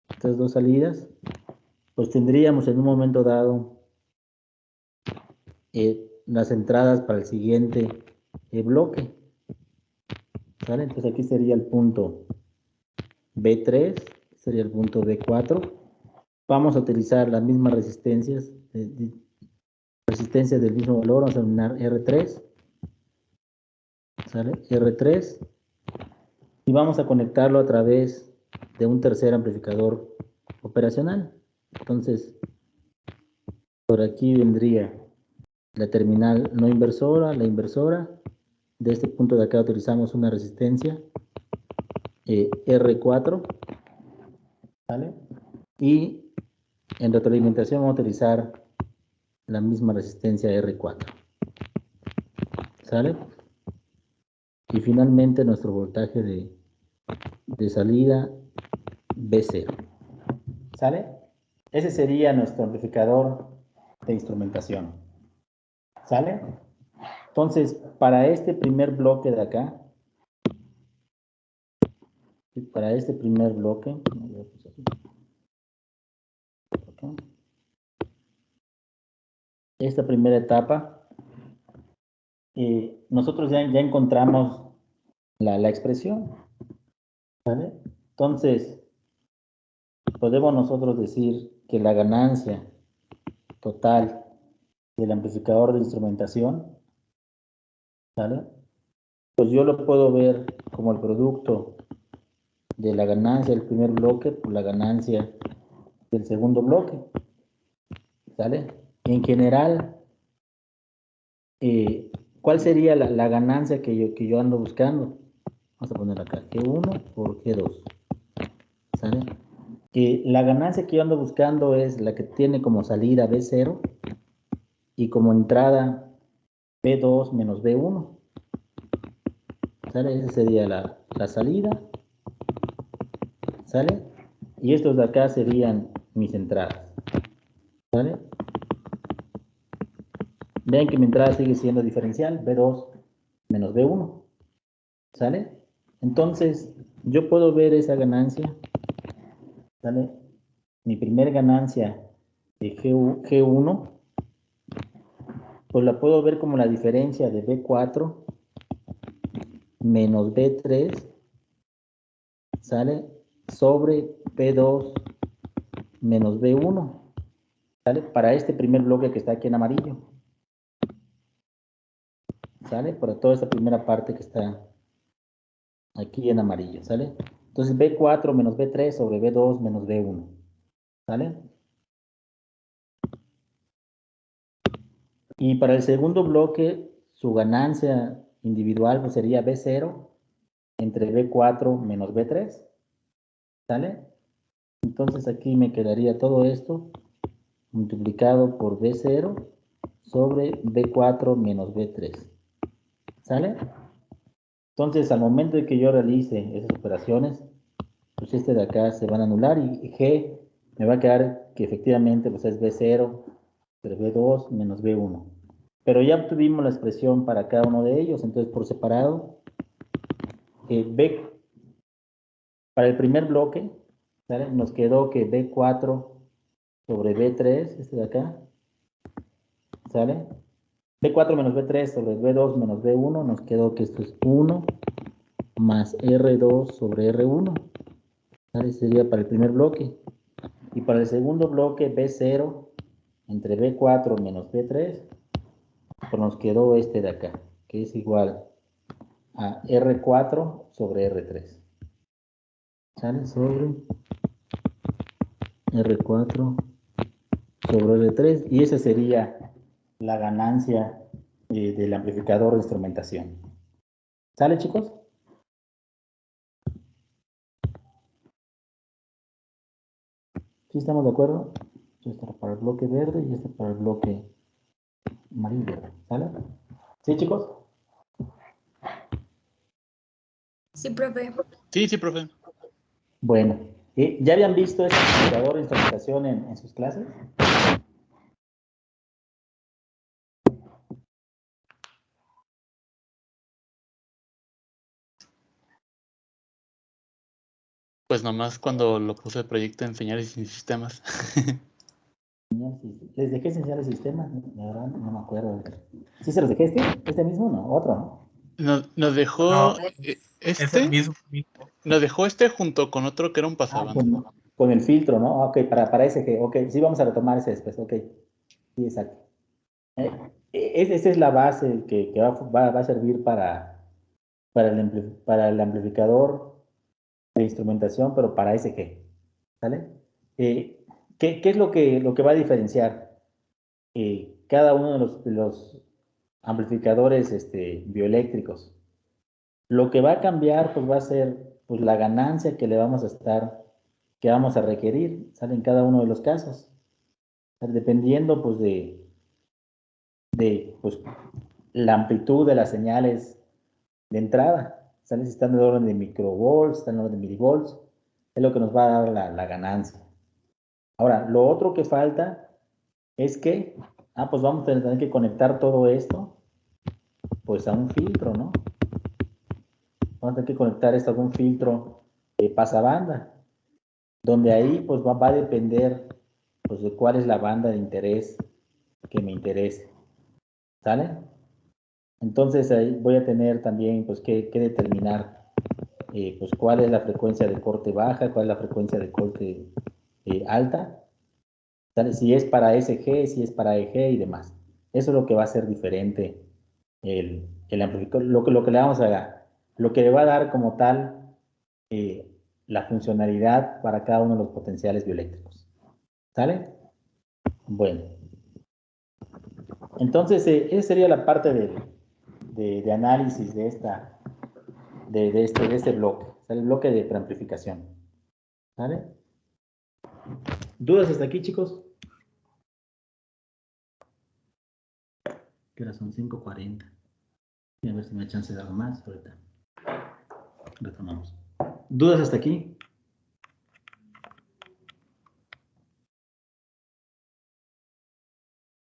estas dos salidas, pues tendríamos en un momento dado las entradas para el siguiente bloque, ¿sale? Entonces aquí sería el punto B3, sería el punto B4. Vamos a utilizar las mismas resistencias, resistencias del mismo valor, vamos a denominar R3, ¿sale? R3, y vamos a conectarlo a través de un tercer amplificador operacional. Entonces, por aquí vendría la terminal no inversora, la inversora. De este punto de acá utilizamos una resistencia R4, ¿vale? Y en retroalimentación vamos a utilizar la misma resistencia R4, ¿sale? Y finalmente nuestro voltaje de salida B0, ¿sale? Ese sería nuestro amplificador de instrumentación, ¿sale? Entonces, para este primer bloque de acá, para este primer bloque, esta primera etapa, nosotros ya encontramos la expresión, ¿vale? Entonces, podemos nosotros decir que la ganancia total del amplificador de instrumentación, ¿vale? Pues yo lo puedo ver como el producto de la ganancia del primer bloque por la ganancia del segundo bloque, ¿sale? En general, ¿cuál sería la ganancia que yo ando buscando? Vamos a poner acá, G1 por G2, ¿sale? La ganancia que yo ando buscando es la que tiene como salida B0 y como entrada B2 menos B1, ¿sale? Esa sería la salida, ¿sale? Y estos de acá serían mis entradas, ¿sale? Vean que mi entrada sigue siendo diferencial, B2 menos B1, ¿sale? Entonces, yo puedo ver esa ganancia, ¿sale? Mi primer ganancia de G1, pues la puedo ver como la diferencia de B4 menos B3, ¿sale? Sobre B2 menos B1, ¿sale? Para este primer bloque que está aquí en amarillo, ¿sale? Para toda esta primera parte que está aquí en amarillo, ¿sale? Entonces B4 menos B3 sobre B2 menos B1, ¿sale? Y para el segundo bloque, su ganancia individual pues, sería B0 entre B4 menos B3, ¿sale? Entonces aquí me quedaría todo esto multiplicado por B0 sobre B4 menos B3, ¿sale? Entonces al momento de que yo realice esas operaciones, pues este de acá se van a anular y G me va a quedar que efectivamente pues es B0 sobre B2 menos B1. Pero ya obtuvimos la expresión para cada uno de ellos, entonces por separado, B, para el primer bloque, ¿sale? Nos quedó que B4 sobre B3, este de acá, ¿sale? B4 menos B3 sobre B2 menos B1, nos quedó que esto es 1 más R2 sobre R1, ¿sale? Sería para el primer bloque. Y para el segundo bloque, B0 entre B4 menos B3, pues nos quedó este de acá, que es igual a R4 sobre R3. ¿Sale? Sobre R4 sobre R3. Y esa sería la ganancia del amplificador de instrumentación. ¿Sale, chicos? ¿Sí estamos de acuerdo? Esto para el bloque verde y este para el bloque amarillo. ¿Sale? ¿Sí, chicos? Sí, profe. Sí, sí, profe. Bueno, ¿ya habían visto este amplificador de instrumentación en sus clases? Pues nomás cuando lo puse el proyecto en señales y sistemas. ¿Les dejé enseñar el sistema? La verdad, no me acuerdo. ¿Sí se los dejé este? ¿Este mismo? No, otro, ¿no? Nos dejó No, es el mismo. nos dejó junto con otro que era un pasabanda. Con el filtro, ¿no? Ok, para ese que, ok, sí vamos a retomar ese después, ok. Sí, exacto. Esa es la base que va a servir para el amplificador de instrumentación, pero para SG, ¿sale? ¿Qué es lo que va a diferenciar cada uno de los amplificadores bioeléctricos? Lo que va a cambiar, pues va a ser pues, la ganancia que le vamos a que vamos a requerir, ¿sale? En cada uno de los casos. Dependiendo, pues, pues, la amplitud de las señales de entrada, ¿sale? Si están de orden de microvolts, están de orden de milivolts, es lo que nos va a dar la ganancia. Ahora, lo otro que falta es que, pues vamos a tener que conectar todo esto, pues a un filtro, ¿no? Vamos a tener que conectar esto a un filtro pasabanda, donde ahí pues va a depender pues de cuál es la banda de interés que me interese, ¿sale? Entonces ahí voy a tener también pues que determinar pues cuál es la frecuencia de corte baja, cuál es la frecuencia de corte alta, ¿sale? Si es para SG, si es para EG y demás. Eso es lo que va a ser diferente el amplificador, lo que le vamos a, lo que le va a dar como tal la funcionalidad para cada uno de los potenciales bioeléctricos. ¿Sale? Bueno. Entonces, esa sería la parte de análisis de este bloque. ¿Sale? El bloque de preamplificación. ¿Sale? ¿Dudas hasta aquí, chicos? Que ahora son 5:40. A ver si me da chance de algo más ahorita. Retomamos. ¿Dudas hasta aquí?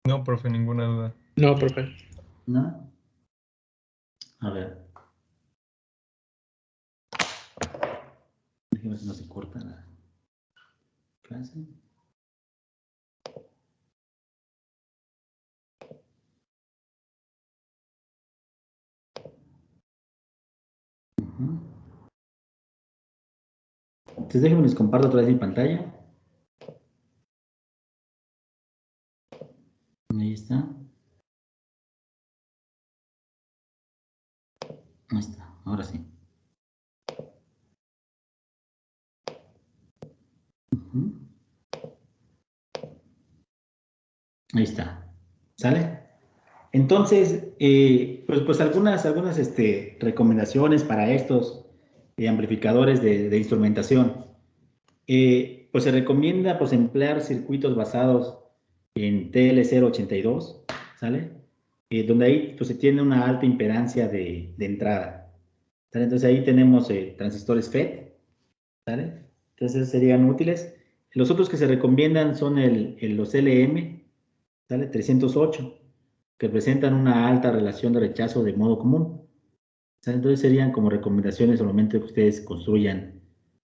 No, profe, ninguna duda. No, profe. ¿No? A ver. Déjame ver si no se corta la clase. Entonces déjenme les comparto otra vez mi pantalla. Ahí está. Ahí está, ahora sí. Ahí está. ¿Sale? Entonces, pues algunas recomendaciones para estos amplificadores de instrumentación. Pues se recomienda pues emplear circuitos basados en TL082, ¿sale? Donde ahí pues se tiene una alta impedancia de entrada, ¿sale? Entonces ahí tenemos transistores FET, ¿sale? Entonces serían útiles. Los otros que se recomiendan son los LM, ¿sale? 308, que presentan una alta relación de rechazo de modo común, ¿sale? Entonces serían como recomendaciones al momento que ustedes construyan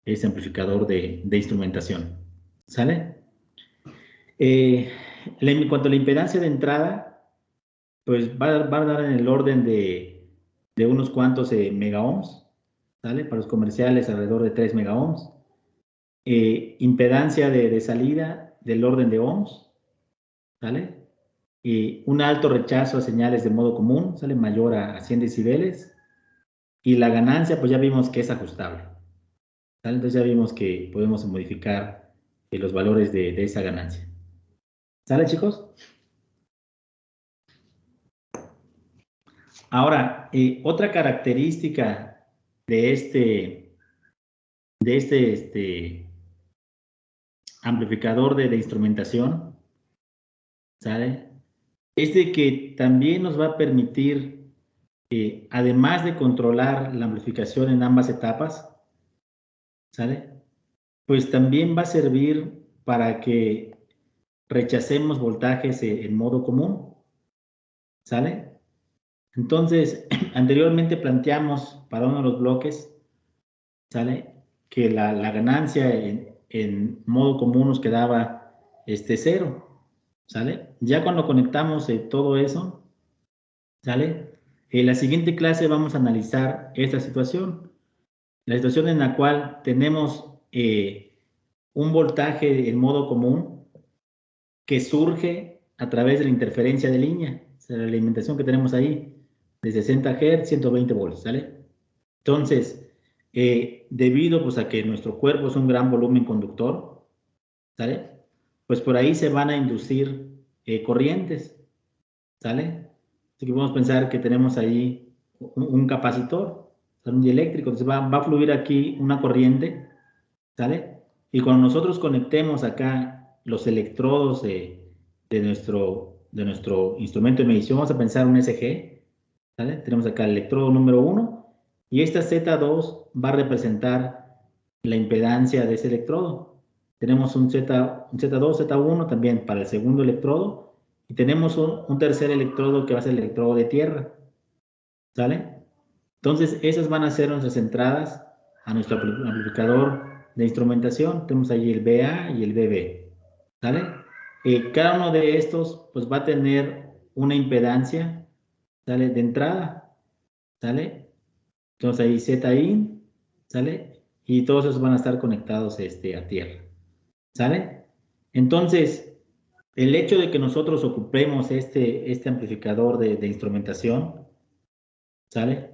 ese amplificador de instrumentación. ¿Sale? En cuanto a la impedancia de entrada, pues va a dar en el orden de unos cuantos megaohms, ¿sale? Para los comerciales alrededor de 3 megaohms. Impedancia de salida del orden de ohms, ¿sale? Un alto rechazo a señales de modo común, ¿sale? Mayor a 100 decibeles. Y la ganancia, pues ya vimos que es ajustable, ¿sale? Entonces ya vimos que podemos modificar los valores de esa ganancia. ¿Sale, chicos? Ahora, otra característica de este amplificador de instrumentación, ¿sale? Es de que también nos va a permitir, además de controlar la amplificación en ambas etapas, ¿sale? Pues también va a servir para que rechacemos voltajes en modo común, ¿sale? Entonces, anteriormente planteamos para uno de los bloques, ¿sale? Que la ganancia en modo común nos quedaba 0, ¿sale? Ya cuando conectamos todo eso, ¿sale? En la siguiente clase vamos a analizar esta situación. La situación en la cual tenemos un voltaje en modo común que surge a través de la interferencia de línea, o sea, la alimentación que tenemos ahí, de 60 Hz, 120 volts, ¿sale? Entonces, debido pues a que nuestro cuerpo es un gran volumen conductor, ¿sale? Pues por ahí se van a inducir corrientes, ¿sale? Así que podemos pensar que tenemos ahí un capacitor, un dieléctrico, entonces va a fluir aquí una corriente, ¿sale? Y cuando nosotros conectemos acá los electrodos de nuestro instrumento de medición, vamos a pensar un SG, ¿sale? Tenemos acá el electrodo número 1 y esta Z2 va a representar la impedancia de ese electrodo. Tenemos un Z2, Z1 también para el segundo electrodo y tenemos un tercer electrodo que va a ser el electrodo de tierra, ¿sale? Entonces, esas van a ser nuestras entradas a nuestro amplificador de instrumentación. Tenemos ahí el BA y el BB, ¿sale? Cada uno de estos, pues, va a tener una impedancia, ¿sale? De entrada, ¿sale? Entonces, ahí ZIN, ¿sale? Y todos esos van a estar conectados a tierra, ¿sale? Entonces, el hecho de que nosotros ocupemos este amplificador de instrumentación, ¿sale?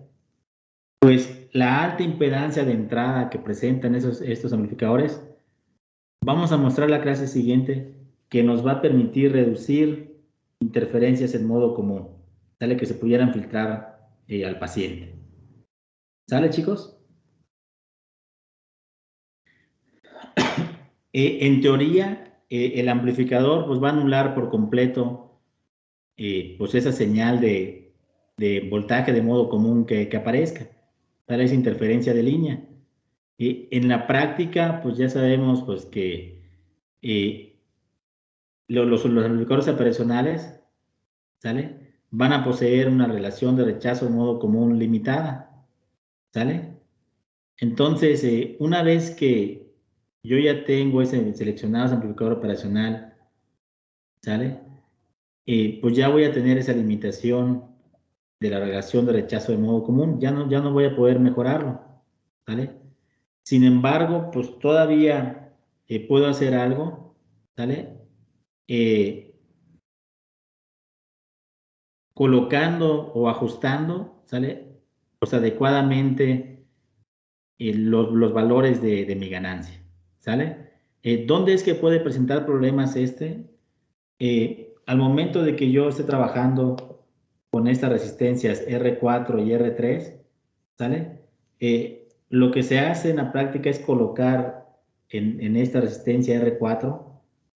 Pues la alta impedancia de entrada que presentan estos amplificadores, vamos a mostrar la clase siguiente que nos va a permitir reducir interferencias en modo común, ¿sale? Que se pudieran filtrar al paciente. ¿Sale, chicos? En teoría, el amplificador pues, va a anular por completo pues esa señal de voltaje de modo común que aparezca, ¿sale? Esa interferencia de línea. En la práctica, pues ya sabemos pues, que los amplificadores operacionales, ¿sale? Van a poseer una relación de rechazo de modo común limitada, ¿sale? Entonces, una vez que yo ya tengo ese seleccionado ese amplificador operacional, ¿sale? Pues ya voy a tener esa limitación de la relación de rechazo de modo común, ya no voy a poder mejorarlo, ¿sale? Sin embargo, pues todavía puedo hacer algo, ¿sale? Colocando o ajustando, ¿sale? Pues adecuadamente los valores de mi ganancia, ¿sale? ¿Dónde es que puede presentar problemas al momento de que yo esté trabajando con estas resistencias R4 y R3, ¿sale? Lo que se hace en la práctica es colocar en esta resistencia R4,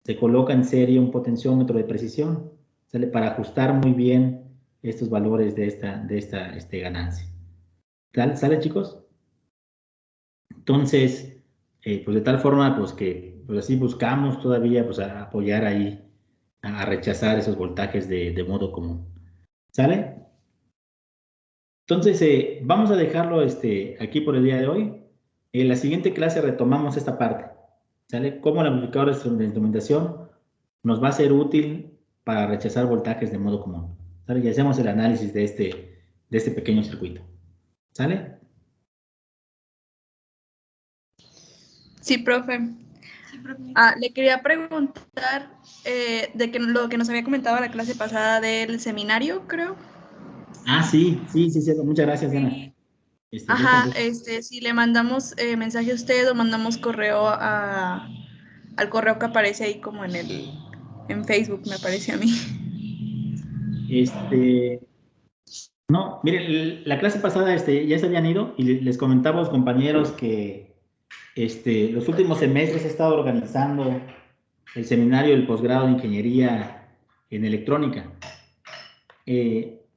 se coloca en serie un potenciómetro de precisión, ¿sale? Para ajustar muy bien estos valores de esta ganancia. ¿Sale, chicos? Entonces, pues de tal forma, pues que pues así buscamos todavía pues, a apoyar ahí, a rechazar esos voltajes de modo común. ¿Sale? Entonces, vamos a dejarlo aquí por el día de hoy. En la siguiente clase retomamos esta parte, ¿sale? Cómo el amplificador de instrumentación nos va a ser útil para rechazar voltajes de modo común, ¿sale? Y hacemos el análisis de este pequeño circuito, ¿sale? Sí, profe. Le quería preguntar de que lo que nos había comentado la clase pasada del seminario, creo. Ah, sí, muchas gracias, Diana. Ajá, si le mandamos mensaje a usted o mandamos correo al correo que aparece ahí como en Facebook, me parece a mí. No, miren, la clase pasada ya se habían ido y les comentaba a los compañeros que los últimos semestres he estado organizando el seminario del posgrado de Ingeniería en Electrónica.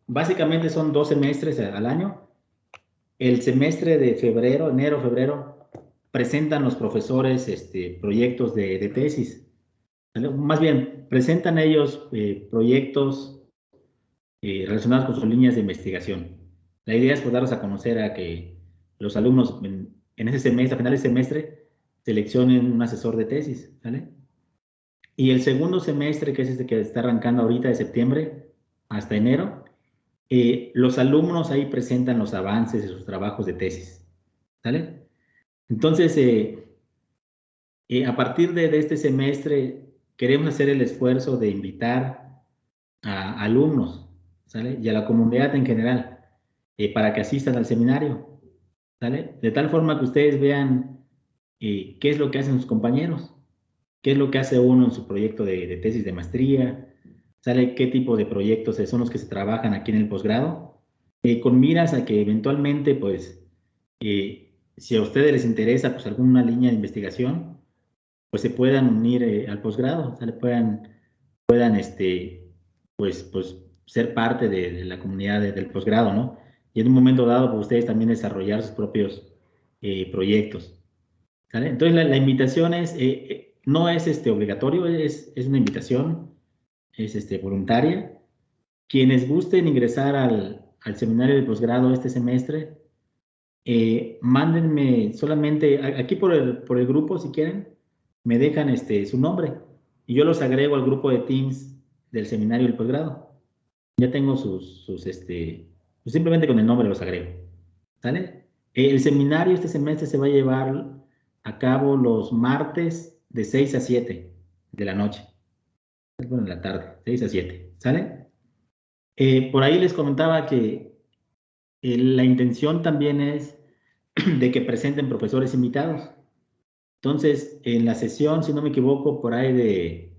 Básicamente son 2 semestres al año. El semestre de enero, febrero, presentan los profesores proyectos de tesis. ¿Vale? Más bien, presentan ellos proyectos relacionados con sus líneas de investigación. La idea es pues, darlos a conocer a que los alumnos en ese semestre, a final de semestre, seleccionen un asesor de tesis, ¿vale? Y el segundo semestre, que es este que está arrancando ahorita de septiembre hasta enero, los alumnos ahí presentan los avances de sus trabajos de tesis, ¿vale? Entonces, a partir de este semestre, queremos hacer el esfuerzo de invitar a alumnos, ¿sale? Y a la comunidad en general, para que asistan al seminario, ¿sale? De tal forma que ustedes vean qué es lo que hacen sus compañeros, qué es lo que hace uno en su proyecto de tesis de maestría, ¿sale? Qué tipo de proyectos son los que se trabajan aquí en el posgrado, con miras a que eventualmente, pues, si a ustedes les interesa, pues, alguna línea de investigación, pues se puedan unir al posgrado, ¿sale? Puedan pues ser parte de la comunidad del posgrado, ¿no? Y en un momento dado, pues ustedes también desarrollar sus propios proyectos, ¿sale? Entonces, la invitación no es obligatorio, es una invitación, es voluntaria. Quienes gusten ingresar al seminario de posgrado este semestre, mándenme solamente, aquí por el grupo, si quieren, me dejan su nombre y yo los agrego al grupo de Teams del seminario del posgrado. Ya tengo pues simplemente con el nombre los agrego, ¿sale? El seminario este semestre se va a llevar a cabo los martes de 6 a 7 de la noche. Bueno, en la tarde, 6 a 7, ¿sale? Por ahí les comentaba que la intención también es de que presenten profesores invitados. Entonces, en la sesión, si no me equivoco, por ahí de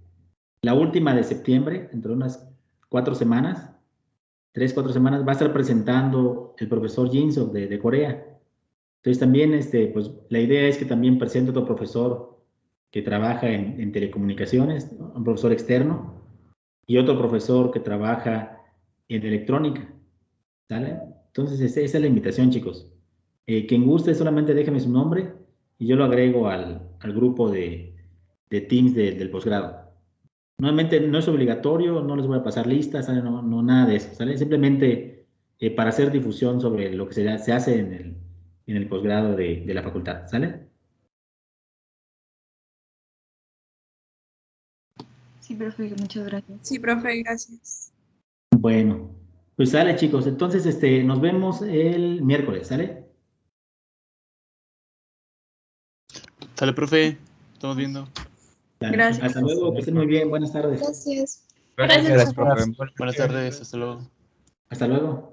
la última de septiembre, entre unas 4 semanas, 3, 4 semanas, va a estar presentando el profesor Jin Suk de Corea. Entonces también, pues la idea es que también presente otro profesor que trabaja en telecomunicaciones, ¿no? Un profesor externo, y otro profesor que trabaja en electrónica, ¿sale? Entonces esa es la invitación, chicos. Quien guste, solamente déjeme su nombre y yo lo agrego al grupo de Teams del posgrado. Nuevamente, no es obligatorio, no les voy a pasar listas, ¿sale? No, nada de eso, ¿sale? Simplemente para hacer difusión sobre lo que se hace en el posgrado de la facultad, ¿sale? Sí, profe, muchas gracias. Sí, profe, gracias. Bueno, pues sale, chicos. Entonces, nos vemos el miércoles, ¿sale? Sale, profe. Estamos viendo. Dale. Gracias. Hasta luego, que estén muy bien. Buenas tardes. Gracias. Gracias, Gracias, profe. Buenas tardes. Hasta luego. Hasta luego.